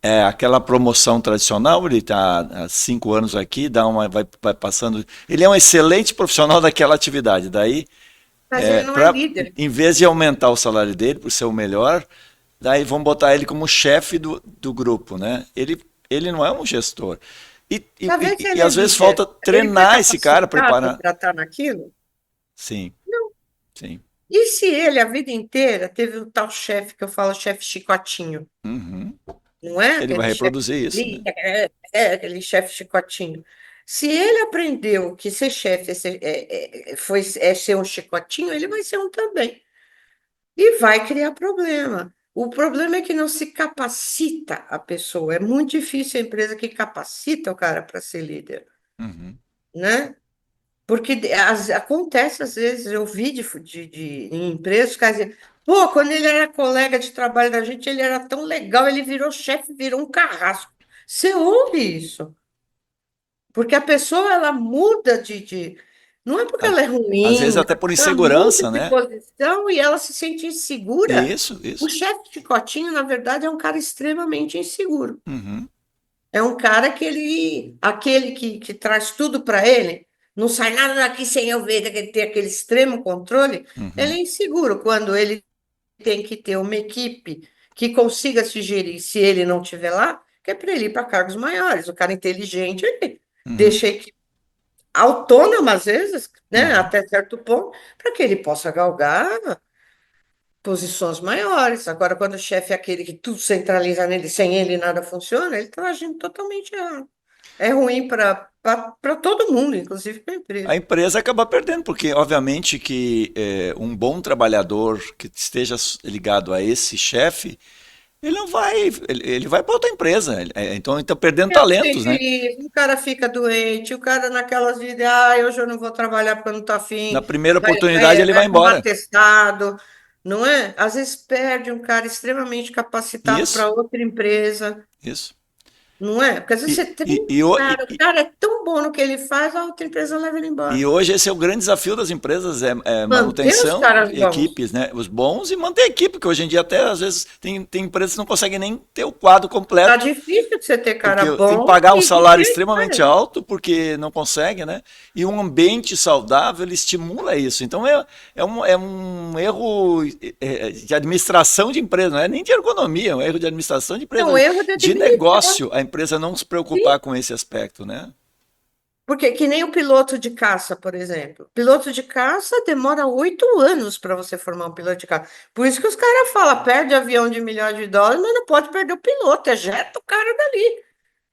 É aquela promoção tradicional, ele está há 5 anos aqui, vai passando. Ele é um excelente profissional daquela atividade. Daí, Mas ele não é líder. em vez de aumentar o salário dele por ser o melhor, daí vão botar ele como chefe do grupo, né? Ele não é um gestor. Talvez E ele é às vezes líder. falta Ele foi treinar esse cara, capacitado preparar. para estar naquilo? Sim, sim. E se ele, a vida inteira, teve o tal chefe que eu falo, chefe chicotinho, Uhum. não é? Ele vai Aquele chefe reproduzir isso, né? ali, aquele chefe chicotinho. Se ele aprendeu que ser chefe é ser um chicotinho, ele vai ser um também. E vai criar problema. O problema é que não se capacita a pessoa. É muito difícil a empresa que capacita o cara para ser líder, Uhum. né? Porque acontece, às vezes, eu vi em empresas, os caras dizem, pô, quando ele era colega de trabalho da gente, ele era tão legal, ele virou chefe, virou um carrasco. Você ouve isso? Porque a pessoa, ela muda Não é porque A- ela é Às vezes ruim, até por ela muda insegurança, de né? posição e ela se sente insegura. Isso, O isso. chefe Chicotinho, na verdade, é um cara extremamente inseguro. Uhum. É um cara aquele que traz tudo para ele, não sai nada daqui sem eu ver, que ele tem aquele extremo controle, ele Uhum. é inseguro quando ele tem que ter uma equipe que consiga se gerir se ele não estiver lá, que é para ele ir para cargos maiores. O cara inteligente, ele Uhum. deixa a equipe autônoma, às vezes, né, Uhum. até certo ponto, para que ele possa galgar posições maiores. Agora, quando o chefe é aquele que tudo centraliza nele, sem ele nada funciona, ele está agindo totalmente errado. É ruim para todo mundo, inclusive para a A empresa. empresa acaba perdendo, porque obviamente que um bom trabalhador que esteja ligado a esse chefe, ele não vai, ele vai para outra empresa. Então ele está perdendo É talentos, né? infeliz, o cara fica doente, o cara naquelas vidas, hoje eu não vou trabalhar porque eu não estou Na afim, primeira vai, oportunidade vai, ele vai vai arrumar embora. atestado, não é? Às vezes perde um cara extremamente capacitado Isso, para outra empresa, isso. não é? Porque às vezes E, você treina e, e, o ho- cara, o e- cara é tão bom no que ele faz, a outra empresa leva ele e embora. hoje esse é o grande desafio das empresas, é Manter os manutenção caras de bons. equipes, né? Os bons e manter a equipe, que hoje em dia até às vezes tem empresas que não conseguem nem ter o quadro Tá completo. difícil de você ter cara Porque tem que bom pagar um e de salário ter extremamente cara. alto, porque não consegue, né? E um ambiente saudável, ele estimula isso. Então é um erro de administração de empresa, não é nem de ergonomia, é um erro de administração de É um empresa, erro de de administrar. negócio, a empresa não se Sim. preocupar com esse aspecto, né? Porque que nem o piloto de caça, por exemplo. Piloto de caça demora 8 anos para você formar um piloto de caça. Por isso que os caras falam, perde avião de milhões de dólares, mas não pode perder o piloto, ejeta o cara dali.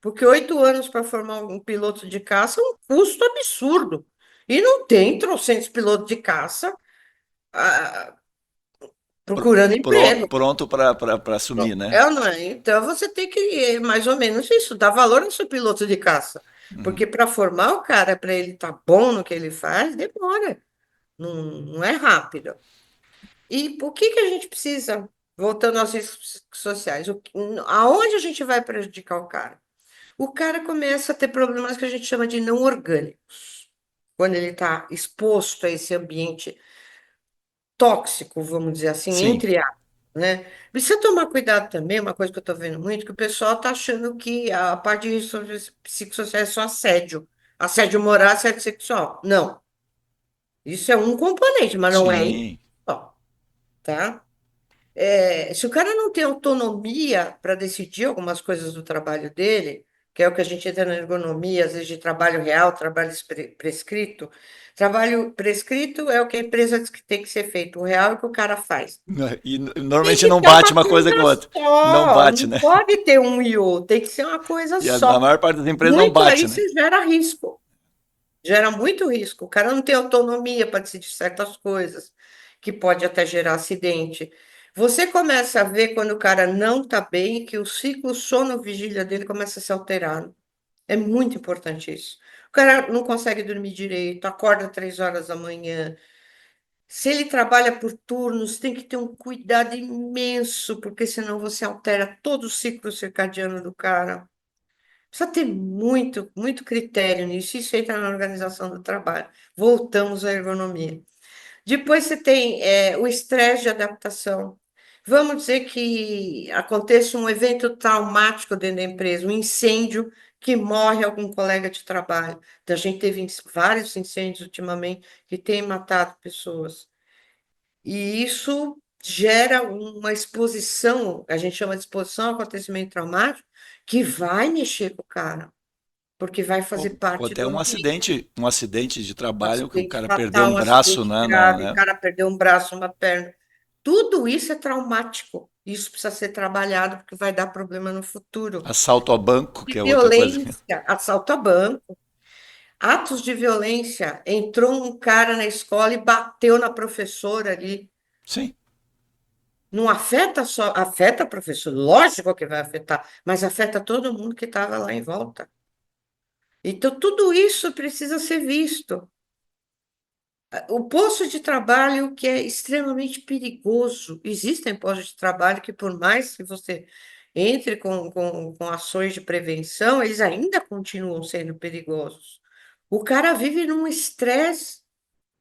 Porque 8 anos para formar um piloto de caça é um custo absurdo. E não tem trocentos pilotos de caça ah, procurando emprego. Pronto para assumir, né? É ou não é? Então você tem que, mais ou menos isso, dar valor ao seu piloto de caça. Uhum. Porque para formar o cara, para ele estar bom no que ele faz, demora. Não, não é rápido. E por que a gente precisa, voltando às redes sociais, aonde a gente vai prejudicar o cara? O cara começa a ter problemas que a gente chama de não orgânicos. Quando ele está exposto a esse ambiente tóxico, vamos dizer assim, Sim. entre aspas, né? Precisa tomar cuidado também, uma coisa que eu estou vendo muito, que o pessoal está achando que a parte de redes psicossociais é só assédio. Assédio moral, assédio sexual. Não. Isso é um componente, mas não é isso Sim. só, tá? Se o cara não tem autonomia para decidir algumas coisas do trabalho dele, que é o que a gente entra na ergonomia, às vezes de trabalho real, trabalho prescrito. Trabalho prescrito é o que a empresa diz que tem que ser feito, o real é o que o cara faz. E Tem normalmente que não ter bate uma uma coisa com coisa outra. Não só, bate, não né? pode ter um e outro, tem que ser uma coisa E a só. maior parte das empresas não Muito bate, aí né? se gera risco. Gera muito risco. O cara não tem autonomia para decidir certas coisas, que pode até gerar acidente. Você começa a ver quando o cara não está bem, que o ciclo sono-vigília dele começa a se alterar. É muito importante isso. O cara não consegue dormir direito, acorda 3 horas da manhã. Se ele trabalha por turnos, tem que ter um cuidado imenso, porque senão você altera todo o ciclo circadiano do cara. Precisa ter muito, muito critério nisso. Isso entra na organização do trabalho. Voltamos à ergonomia. Depois você tem o estresse de adaptação. Vamos dizer que aconteça um evento traumático dentro da empresa, um incêndio que morre algum colega de trabalho. Então, a gente teve vários incêndios ultimamente que têm matado pessoas. E isso gera uma exposição, a gente chama de exposição ao acontecimento traumático, que vai mexer com o cara porque vai fazer Ou parte até do ambiente. um acidente de Um trabalho que o acidente cara perdeu fatal, um um braço, acidente né? grave, o cara perdeu um braço, uma perna. Tudo isso é traumático. Isso precisa ser trabalhado porque vai dar problema no futuro. Assalto a banco, De que é outra coisa. violência, assalto a banco, atos de violência. Entrou um cara na escola e bateu na professora ali. Sim. Não afeta só, afeta a professora, lógico que vai afetar, mas afeta todo mundo que estava lá em volta. Então, tudo isso precisa ser visto. O posto de trabalho que é extremamente perigoso. Existem postos de trabalho que, por mais que você entre com ações de prevenção, eles ainda continuam sendo perigosos. O cara vive num estresse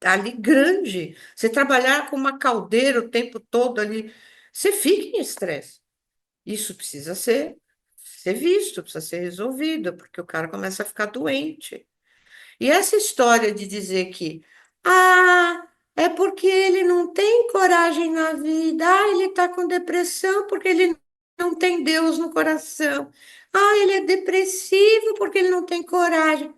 ali grande. Você trabalhar com uma caldeira o tempo todo ali, você fica em estresse. Isso precisa ser ser visto, precisa ser resolvido, porque o cara começa a ficar doente. E essa história de dizer que, é porque ele não tem coragem na vida, ele está com depressão porque ele não tem Deus no coração, ele é depressivo porque ele não tem coragem.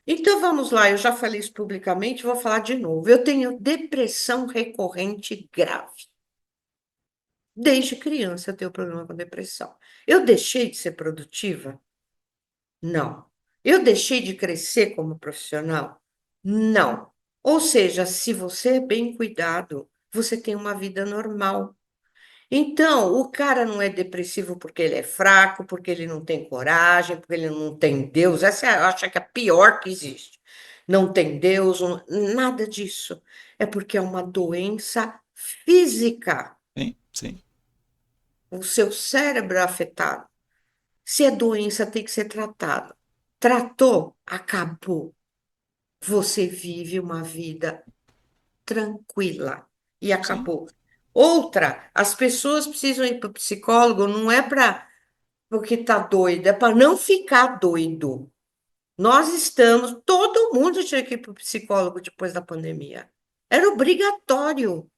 Então vamos lá, eu já falei isso publicamente, vou falar de novo. Eu tenho depressão recorrente grave. Desde criança eu tenho problema com depressão. Eu deixei de ser produtiva? Não. Eu deixei de crescer como profissional? Não. Ou seja, se você é bem cuidado, você tem uma vida normal. Então, o cara não é depressivo porque ele é fraco, porque ele não tem coragem, porque ele não tem Deus. Essa eu acho que é a pior que existe. Não tem Deus, nada disso. É porque é uma doença física. Sim, sim. O seu cérebro é afetado. Se é doença, tem que ser tratado. Tratou, acabou. Você vive uma vida tranquila e Sim. acabou. Outra, as pessoas precisam ir para o psicólogo, não é para porque está doido, é para não ficar doido. Nós estamos, todo mundo tinha que ir para o psicólogo depois da pandemia. Era obrigatório,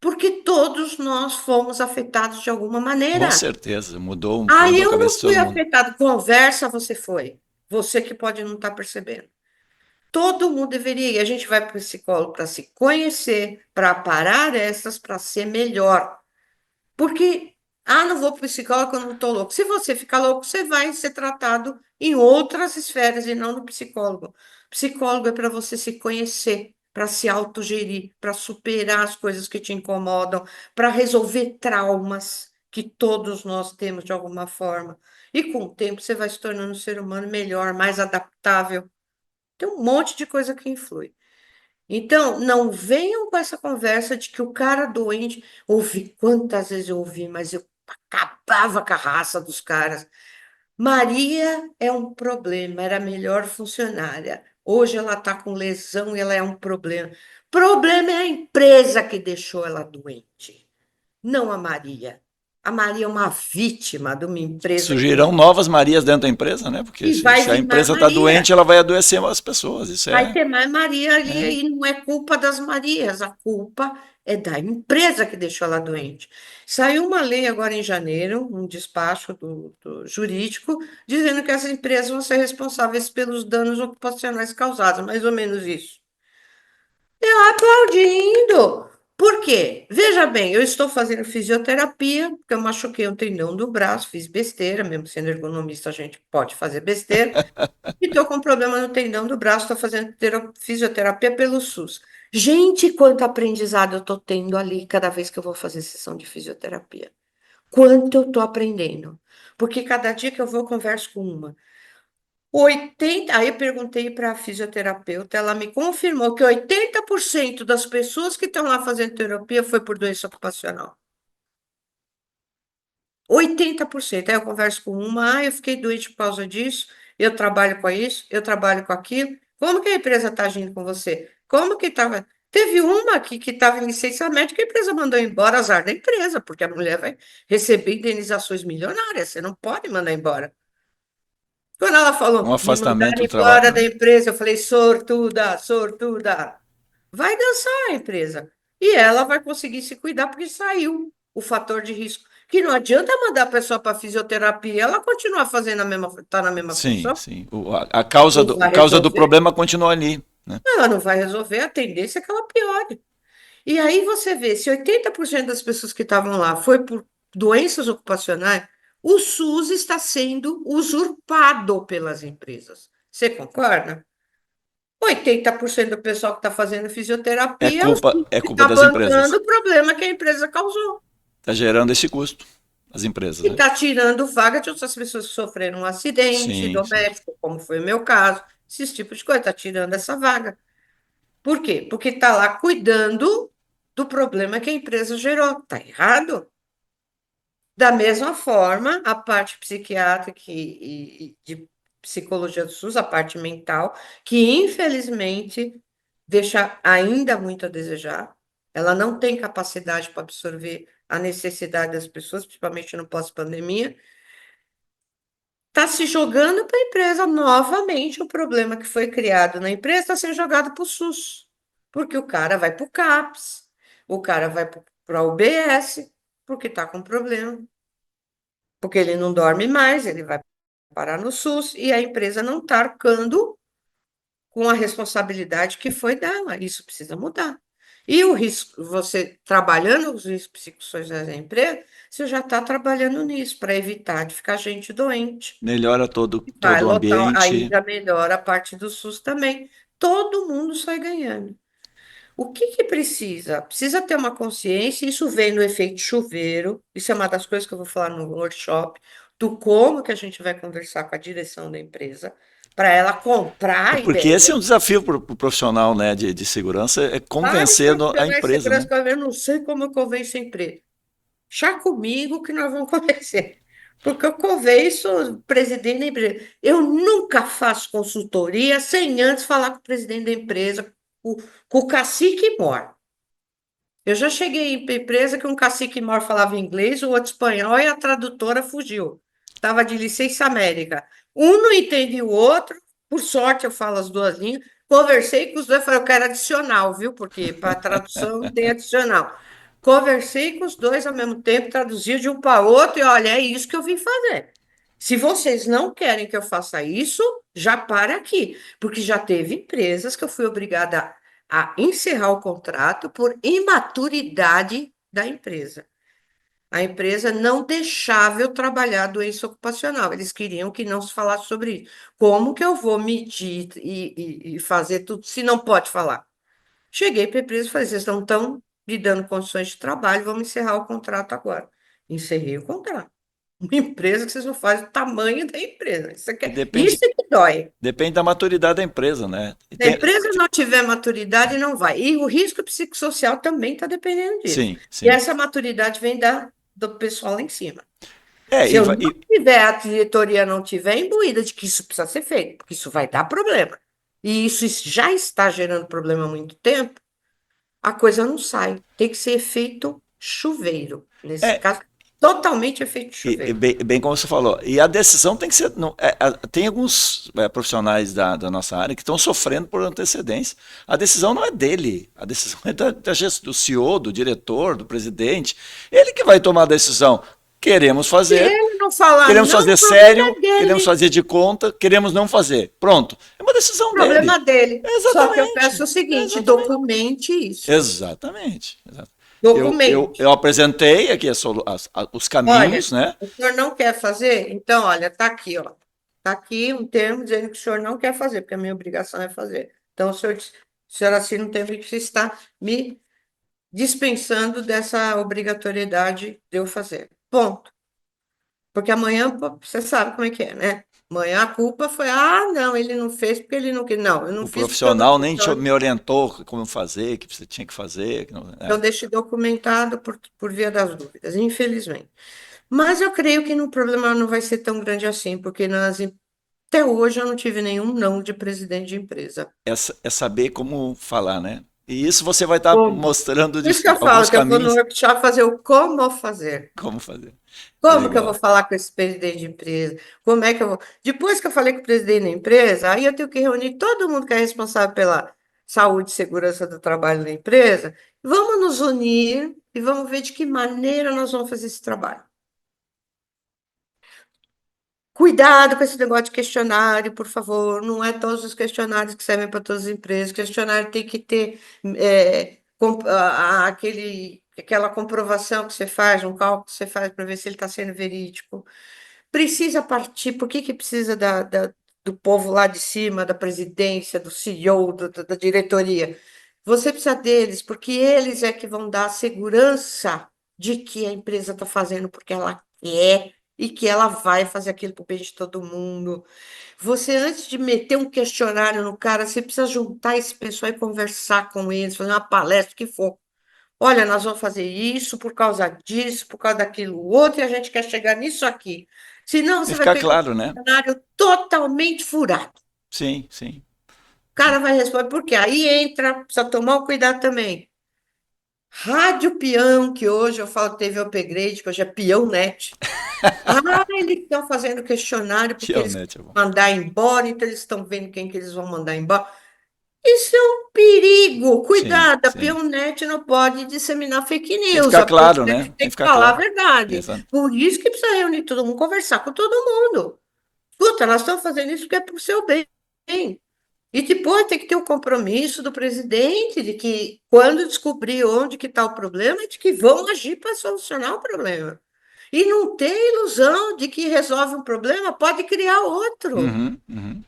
porque todos nós fomos afetados de alguma Com maneira. certeza, mudou, Ah, mudou a eu cabeça não de fui todo mundo. afetado. Conversa, você foi. Você que pode não estar percebendo. Todo mundo deveria ir. A gente vai para o psicólogo para se conhecer, para parar essas, para ser melhor. Porque, não vou para o psicólogo, eu não estou louco. Se você ficar louco, você vai ser tratado em outras esferas e não no psicólogo. Psicólogo é para você se conhecer, para se autogerir, para superar as coisas que te incomodam, para resolver traumas que todos nós temos de alguma forma. E com o tempo você vai se tornando um ser humano melhor, mais adaptável. Tem um monte de coisa que influi. Então, não venham com essa conversa de que o cara doente, ouvi quantas vezes eu ouvi, mas eu acabava com a raça dos caras. Maria é um problema, era a melhor funcionária. Hoje ela está com lesão e ela é um problema. Problema é a empresa que deixou ela doente, não a Maria. A Maria é uma vítima de uma empresa Surgirão novas Marias dentro da empresa, né? Porque e vai se a vir mais empresa está Maria. doente, ela vai adoecer as pessoas. Isso Vai é, ter mais Maria é. ali e não é culpa das Marias, a culpa é da empresa que deixou ela doente. Saiu uma lei agora em janeiro, um despacho do jurídico, dizendo que as empresas vão ser responsáveis pelos danos ocupacionais causados, mais ou menos isso. Aplaudindo! Por quê? Veja bem, eu estou fazendo fisioterapia, porque eu machuquei um tendão do braço, fiz besteira, mesmo sendo ergonomista, a gente pode fazer besteira. E estou com problema no tendão do braço, estou fazendo fisioterapia pelo SUS. Gente, quanto aprendizado eu estou tendo ali cada vez que eu vou fazer sessão de fisioterapia. Quanto eu estou aprendendo. Porque cada dia que eu vou, eu converso com uma. 80, aí eu perguntei para a fisioterapeuta, ela me confirmou que 80% das pessoas que estão lá fazendo terapia foi por doença ocupacional. 80%. Aí eu converso com uma, eu fiquei doente por causa disso, eu trabalho com isso, eu trabalho com aquilo. Como que a empresa está agindo com você? Como que estava? Teve uma aqui que estava em licenciamento que a empresa mandou embora, azar da empresa, porque a mulher vai receber indenizações milionárias, você não pode mandar embora. Quando ela Um falou, me afastamento mandaram do trabalho, embora da né? empresa, eu falei, sortuda, sortuda. Vai dançar a empresa. E ela vai conseguir se cuidar porque saiu o fator de risco. Que não adianta mandar a pessoa para fisioterapia, ela continua fazendo tá na mesma Sim, função, sim. A não vai causa do resolver. problema continua ali, né? Ela não vai resolver, a tendência é que ela piore. E aí você vê, se 80% das pessoas que estavam lá foi por doenças ocupacionais, o SUS está sendo usurpado pelas empresas. Você concorda? 80% do pessoal que está fazendo fisioterapia, o SUS É culpa está das empresas. bancando o problema que a empresa causou. Está gerando esse custo, as empresas, E né? está tirando vaga de outras pessoas que sofreram um acidente Sim, sim. doméstico, como foi o meu caso, esses tipos de coisa, está tirando essa vaga. Por quê? Porque está lá cuidando do problema que a empresa gerou. Está errado? Da mesma forma, a parte psiquiátrica e de psicologia do SUS, a parte mental, que infelizmente deixa ainda muito a desejar. Ela não tem capacidade para absorver a necessidade das pessoas, principalmente no pós-pandemia. está se jogando para a empresa novamente. O problema que foi criado na empresa está sendo jogado para o SUS, porque o cara vai para o CAPS, o cara vai para o UBS, porque está com problema, porque ele não dorme mais, ele vai parar no SUS e a empresa não está arcando com a responsabilidade que foi dela. Isso precisa mudar. E o risco, você trabalhando os riscos psicossociais da empresa, você já está trabalhando nisso, para evitar de ficar gente doente. Melhora Vai todo o lotar, aí ambiente. já melhora a parte do SUS também. Todo mundo sai ganhando. O que que precisa? Precisa ter uma consciência, isso vem no efeito chuveiro, isso é uma das coisas que eu vou falar no workshop, do como que a gente vai conversar com a direção da empresa, para ela comprar É a porque esse é ideia. um desafio para o profissional, né, de segurança, é Vários convencer a profissionais de empresa, segurança né? que eu não sei como eu convenço a empresa. Já comigo que nós vamos convencer. Porque eu convenço o presidente da empresa. Eu nunca faço consultoria sem antes falar com o presidente da empresa, com, com o cacique mor. Eu já cheguei em empresa que um cacique maior falava inglês, o outro espanhol e a tradutora fugiu. Estava de licença América. Um não entende o outro, por sorte eu falo as duas línguas. Conversei com os dois, falei, eu quero adicional, viu? Porque para tradução não tem adicional. Conversei com os dois ao mesmo tempo, traduzi de um para outro e olha, é isso que eu vim fazer. Se vocês não querem que eu faça isso, já para aqui, porque já teve empresas que eu fui obrigada a encerrar o contrato por imaturidade da empresa. A empresa não deixava eu trabalhar doença ocupacional. Eles queriam que não se falasse sobre isso. Como que eu vou medir e fazer tudo se não pode falar? Cheguei para a empresa e falei: vocês não estão me dando condições de trabalho, vamos encerrar o contrato agora. Encerrei o contrato. Uma empresa que vocês não fazem o tamanho da empresa. E Isso é que dói. depende da maturidade da empresa, né? Se a empresa não tiver maturidade, não vai. E o risco psicossocial também está dependendo disso. Sim, E sim. essa maturidade vem do pessoal lá em cima. É, Se eu não tiver, a diretoria não tiver imbuída de que isso precisa ser feito, porque isso vai dar problema. E isso já está gerando problema há muito tempo, a coisa não sai. Tem que ser efeito chuveiro. Nesse é, caso, totalmente efeito chuveiro. bem como você falou. E a decisão tem que ser. Tem alguns profissionais da nossa área que estão sofrendo por antecedência. A decisão não é dele, a decisão é do CEO, do diretor, do presidente. Ele que vai tomar a decisão. Queremos Se fazer, ele não falar queremos não, fazer o problema sério, é queremos dele. fazer de conta, queremos não fazer. Pronto. É uma decisão dele. Problema dele. Só que eu peço Exatamente. o seguinte: Exatamente. documente isso. Exatamente. Documente. Eu apresentei aqui os Olha, caminhos, né? o senhor não quer fazer? Então, olha, está aqui, ó. Está aqui um termo dizendo que o senhor não quer fazer, porque a minha obrigação é fazer. Então, o senhor assina um termo que você está me dispensando dessa obrigatoriedade de eu fazer. Ponto. Porque amanhã, pô, você sabe como é que é, né? Amanhã a culpa foi, não, ele não fez porque ele não quis. Não, eu não O fiz porque eu não profissional quis. nem Então, me orientou como fazer, que você tinha que fazer. eu deixei documentado por via das dúvidas, infelizmente. Mas eu creio que no problema não vai ser tão grande assim, porque até hoje eu não tive nenhum não de presidente de empresa. É saber como falar, né? E isso você vai estar Como? mostrando Por isso que eu falo alguns que eu vou no caminhos workshop fazer o como fazer. como fazer. Como que eu vou Legal. falar com esse presidente de empresa? Como é que eu vou? Depois que eu falei com o presidente da empresa, aí eu tenho que reunir todo mundo que é responsável pela saúde e segurança do trabalho da empresa. Vamos nos unir e vamos ver de que maneira nós vamos fazer esse trabalho. Cuidado com esse negócio de questionário, por favor. Não é todos os questionários que servem para todas as empresas. Questionário tem que ter aquela comprovação que você faz, um cálculo que você faz para ver se ele está sendo verídico. Precisa partir, por que que precisa do povo lá de cima, da presidência, do CEO, da diretoria? Você precisa deles, porque eles é que vão dar a segurança de que a empresa está fazendo porque ela quer e que ela vai fazer aquilo para o bem de todo mundo. Você, antes de meter um questionário no cara, você precisa juntar esse pessoal e conversar com eles, fazer uma palestra, o que for. Olha, nós vamos fazer isso por causa disso, por causa daquilo outro, e a gente quer chegar nisso aqui. Senão, E você vai ficar pegar um claro, né? cenário totalmente furado. Sim, sim. O cara vai responder, por quê? Aí entra, precisa tomar o cuidado também. Rádio peão, que hoje eu falo que teve upgrade, que hoje é peão net. Ah, eles estão fazendo questionário porque eles Tionete é bom. vão mandar embora, então eles estão vendo quem que eles vão mandar embora. Isso é um perigo. Sim, Cuidado, a sim. Pionet não pode disseminar fake Tem que news. ficar A claro, né? Pionet Tem que tem que ficar falar a claro. verdade. Exato. Por isso que precisa reunir todo mundo, conversar com todo mundo. Escuta, nós estamos fazendo isso porque é para o seu bem. E depois tem que ter o compromisso do presidente de que, quando descobrir onde que está o problema, de que vão agir para solucionar o problema. E não ter ilusão de que resolve um problema, pode criar outro. Uhum, uhum.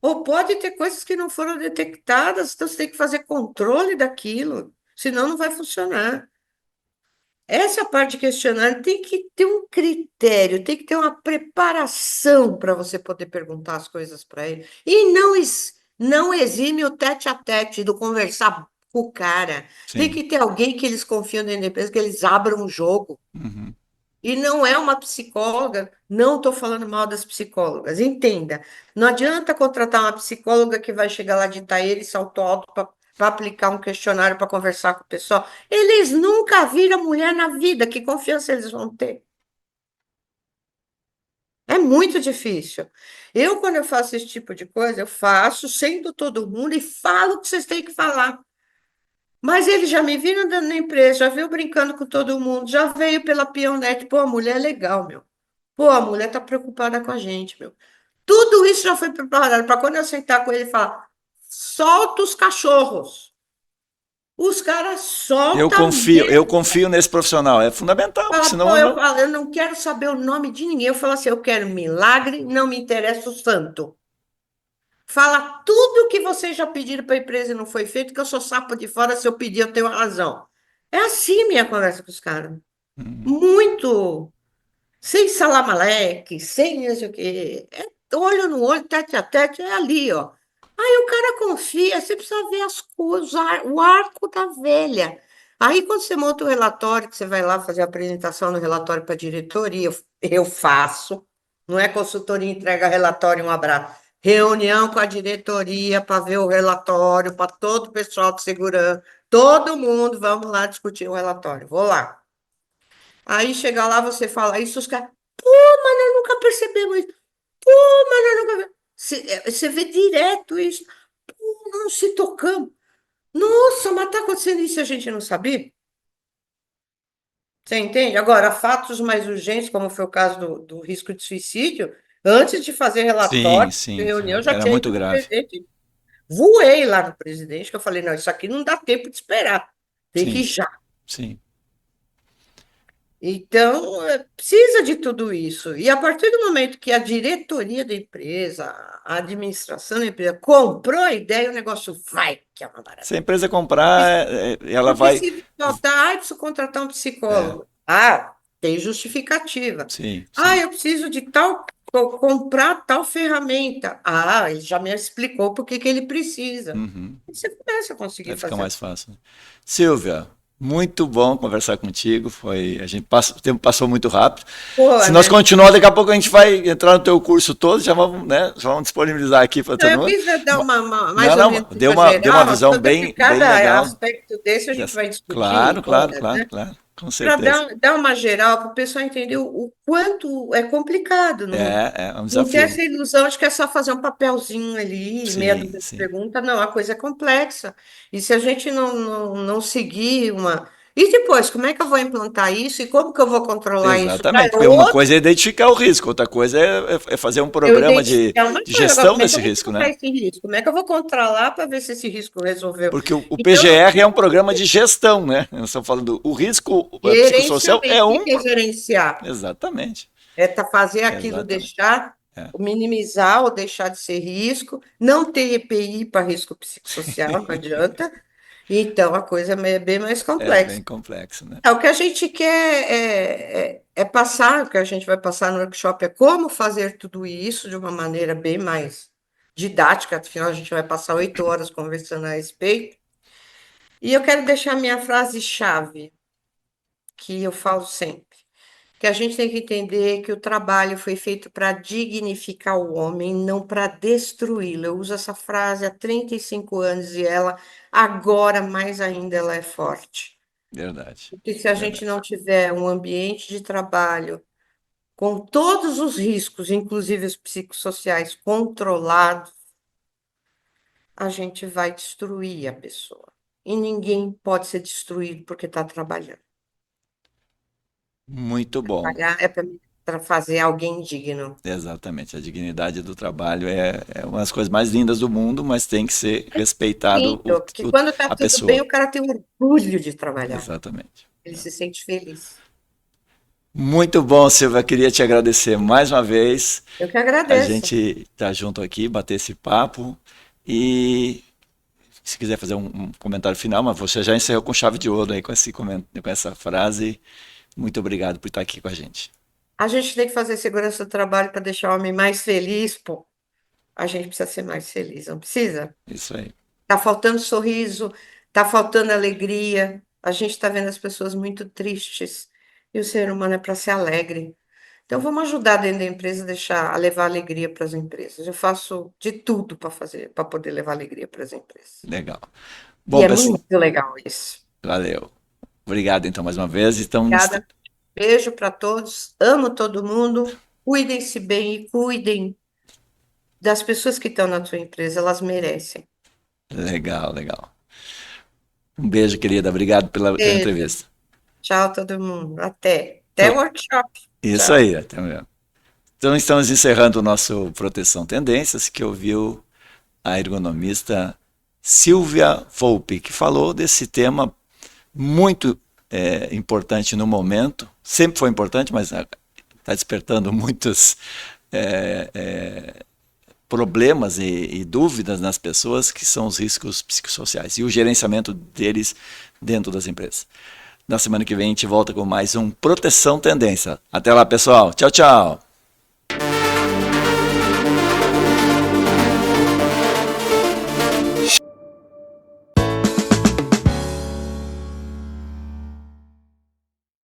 Ou pode ter coisas que não foram detectadas, então você tem que fazer controle daquilo, senão não vai funcionar. Essa parte de questionário tem que ter um critério, tem que ter uma preparação para você poder perguntar as coisas para ele. E não exime o tete a tete do conversar com o cara. Tem Sim. que ter alguém que eles confiam dentro da empresa, que eles abram o jogo. Uhum. E não é uma psicóloga, não estou falando mal das psicólogas, entenda. Não adianta contratar uma psicóloga que vai chegar lá de Itaíra e salto alto para aplicar um questionário para conversar com o pessoal. Eles nunca viram mulher na vida, que confiança eles vão ter? É muito difícil. Eu, quando eu faço esse tipo de coisa, eu faço, sento todo mundo e falo o que vocês têm que falar. Mas eles já me viram andando na empresa, já viu brincando com todo mundo, já veio pela Pionete. Pô, a mulher é legal, meu. Pô, a mulher tá preocupada com a gente, meu. Tudo isso já foi preparado para quando eu sentar com ele e falar: solta os cachorros. Os caras soltam Eu mesmo. confio nesse profissional. É fundamental, porque Fala, senão pô, eu eu não. falo, eu não quero saber o nome de ninguém. Eu falo assim: eu quero milagre, não me interessa o santo. Fala tudo o que vocês já pediram para a empresa e não foi feito, que eu sou sapo de fora, se eu pedir, eu tenho razão. É assim minha conversa com os caras. Uhum. Muito. Sem salamaleque, sem não sei o quê. É olho no olho, tete a tete, é ali, ó. Aí o cara confia, você precisa ver as coisas, o arco da velha. Aí quando você monta o relatório, que você vai lá fazer a apresentação do relatório para a diretoria, eu faço. Não é consultoria, entrega relatório, um abraço. Reunião com a diretoria para ver o relatório, para todo o pessoal de segurança, todo mundo, vamos lá discutir o relatório. Vou lá. Aí chega lá, você fala isso, os caras, pô, mas nós nunca percebemos isso. Pô, mas nós nunca. Você vê direto isso. Pô, não se tocamos. Nossa, mas está acontecendo isso e a gente não sabia? Você entende? Agora, fatos mais urgentes, como foi o caso do risco de suicídio, antes de fazer Sim, relatório, de sim, reunião, sim. já Era tinha muito ido no grave. presidente. Voei lá no presidente, que eu falei, não, isso aqui não dá tempo de esperar. Tem que ir Sim, já. sim. Então, precisa de tudo isso. E a partir do momento que a diretoria da empresa, a administração da empresa comprou a ideia, o negócio vai, que é uma Se a maravilha. empresa comprar, ela Não vai. precisa faltar, preciso contratar um É, psicólogo. Ah, tem justificativa. sim, Ah, sim. eu preciso de tal, comprar tal ferramenta. Ah, ele já me explicou por que que ele precisa. Uhum. E você começa a Vai conseguir ficar fazer. mais fácil, né? Silvia, muito bom conversar contigo. O tempo passou muito rápido. Pô, Se nós né? continuar, daqui a pouco a gente vai entrar no teu curso todo, já vamos, né? Já vamos disponibilizar aqui para Não, todo eu mundo. quis dar Não, mais ou não, menos uma deu uma geral, visão porque bem, bem cada legal. aspecto desse a gente vai Claro, discutir claro, horas, claro, né? claro, com Para certeza. dar uma geral, para o pessoal entender o quanto é complicado. Não, É um não ter desafio. essa ilusão de que é só fazer um papelzinho ali, meia Sim, dúzia de sim. pergunta. Não, a coisa é complexa. E se a gente não seguir uma. E depois, como é que eu vou implantar isso e como que eu vou controlar isso? Exatamente, É porque uma outro. coisa é identificar o risco, outra coisa é fazer um Eu programa identificar uma de coisa, agora gestão como é que desse eu vou risco, controlar né? esse risco? Como é que eu vou controlar para ver se esse risco resolveu? Porque o Então, PGR é um programa de gestão, né? Nós estamos falando, o risco psicossocial é gerenciamento, o um. que é gerenciar? Exatamente, É fazer aquilo exatamente. deixar, É. minimizar ou deixar de ser risco, não ter EPI para risco psicossocial, não adianta. Então a coisa é bem mais É bem complexa. complexo, né? É, o que a gente quer é passar, o que a gente vai passar no workshop é como fazer tudo isso de uma maneira bem mais didática, afinal a gente vai passar 8 horas conversando a respeito. E eu quero deixar minha frase-chave, que eu falo sempre. Que a gente tem que entender que o trabalho foi feito para dignificar o homem, não para destruí-lo. Eu uso essa frase há 35 anos e ela, agora mais ainda, ela é forte. Verdade, Porque se a gente verdade. não tiver um ambiente de trabalho com todos os riscos, inclusive os psicossociais, controlados, a gente vai destruir a pessoa. E ninguém pode ser destruído porque está trabalhando. Muito bom. Trabalhar é para fazer alguém digno. Exatamente. A dignidade do trabalho é uma das coisas mais lindas do mundo, mas tem que ser respeitado Lindo, porque quando está a tudo bem, pessoa. o cara tem orgulho de trabalhar. Exatamente. Ele se sente feliz. Muito bom, Silvia. Queria te agradecer mais uma vez. Eu que A agradeço. gente tá junto aqui, bater esse papo. E se quiser fazer um comentário final, mas você já encerrou com chave de ouro aí com com essa frase. Muito obrigado por estar aqui com a gente. A gente tem que fazer segurança do trabalho para deixar o homem mais feliz, pô. A gente precisa ser mais feliz, não precisa? Isso aí. Tá faltando sorriso, tá faltando alegria. A gente está vendo as pessoas muito tristes. E o ser humano é para ser alegre. Então vamos ajudar dentro da empresa a levar alegria para as empresas. Eu faço de tudo para poder levar alegria para as empresas. Legal. E Bom, é pessoal, muito legal isso. valeu. Obrigado então mais uma vez. Obrigada. Beijo para todos. Amo todo mundo. Cuidem-se bem e cuidem das pessoas que estão na sua empresa. Elas merecem. Legal, legal. Um beijo, querida. Obrigado pela Beijo. entrevista. Tchau, todo mundo. Até o workshop. Isso Tchau. aí, até mesmo. Então estamos encerrando o nosso Proteção Tendências, que ouviu a ergonomista Silvia Volpe, que falou desse tema muito importante no momento. Sempre foi importante, mas está despertando muitos problemas e dúvidas nas pessoas, que são os riscos psicossociais e o gerenciamento deles dentro das empresas. Na semana que vem a gente volta com mais um Proteção Tendência. Até lá, pessoal. Tchau, tchau.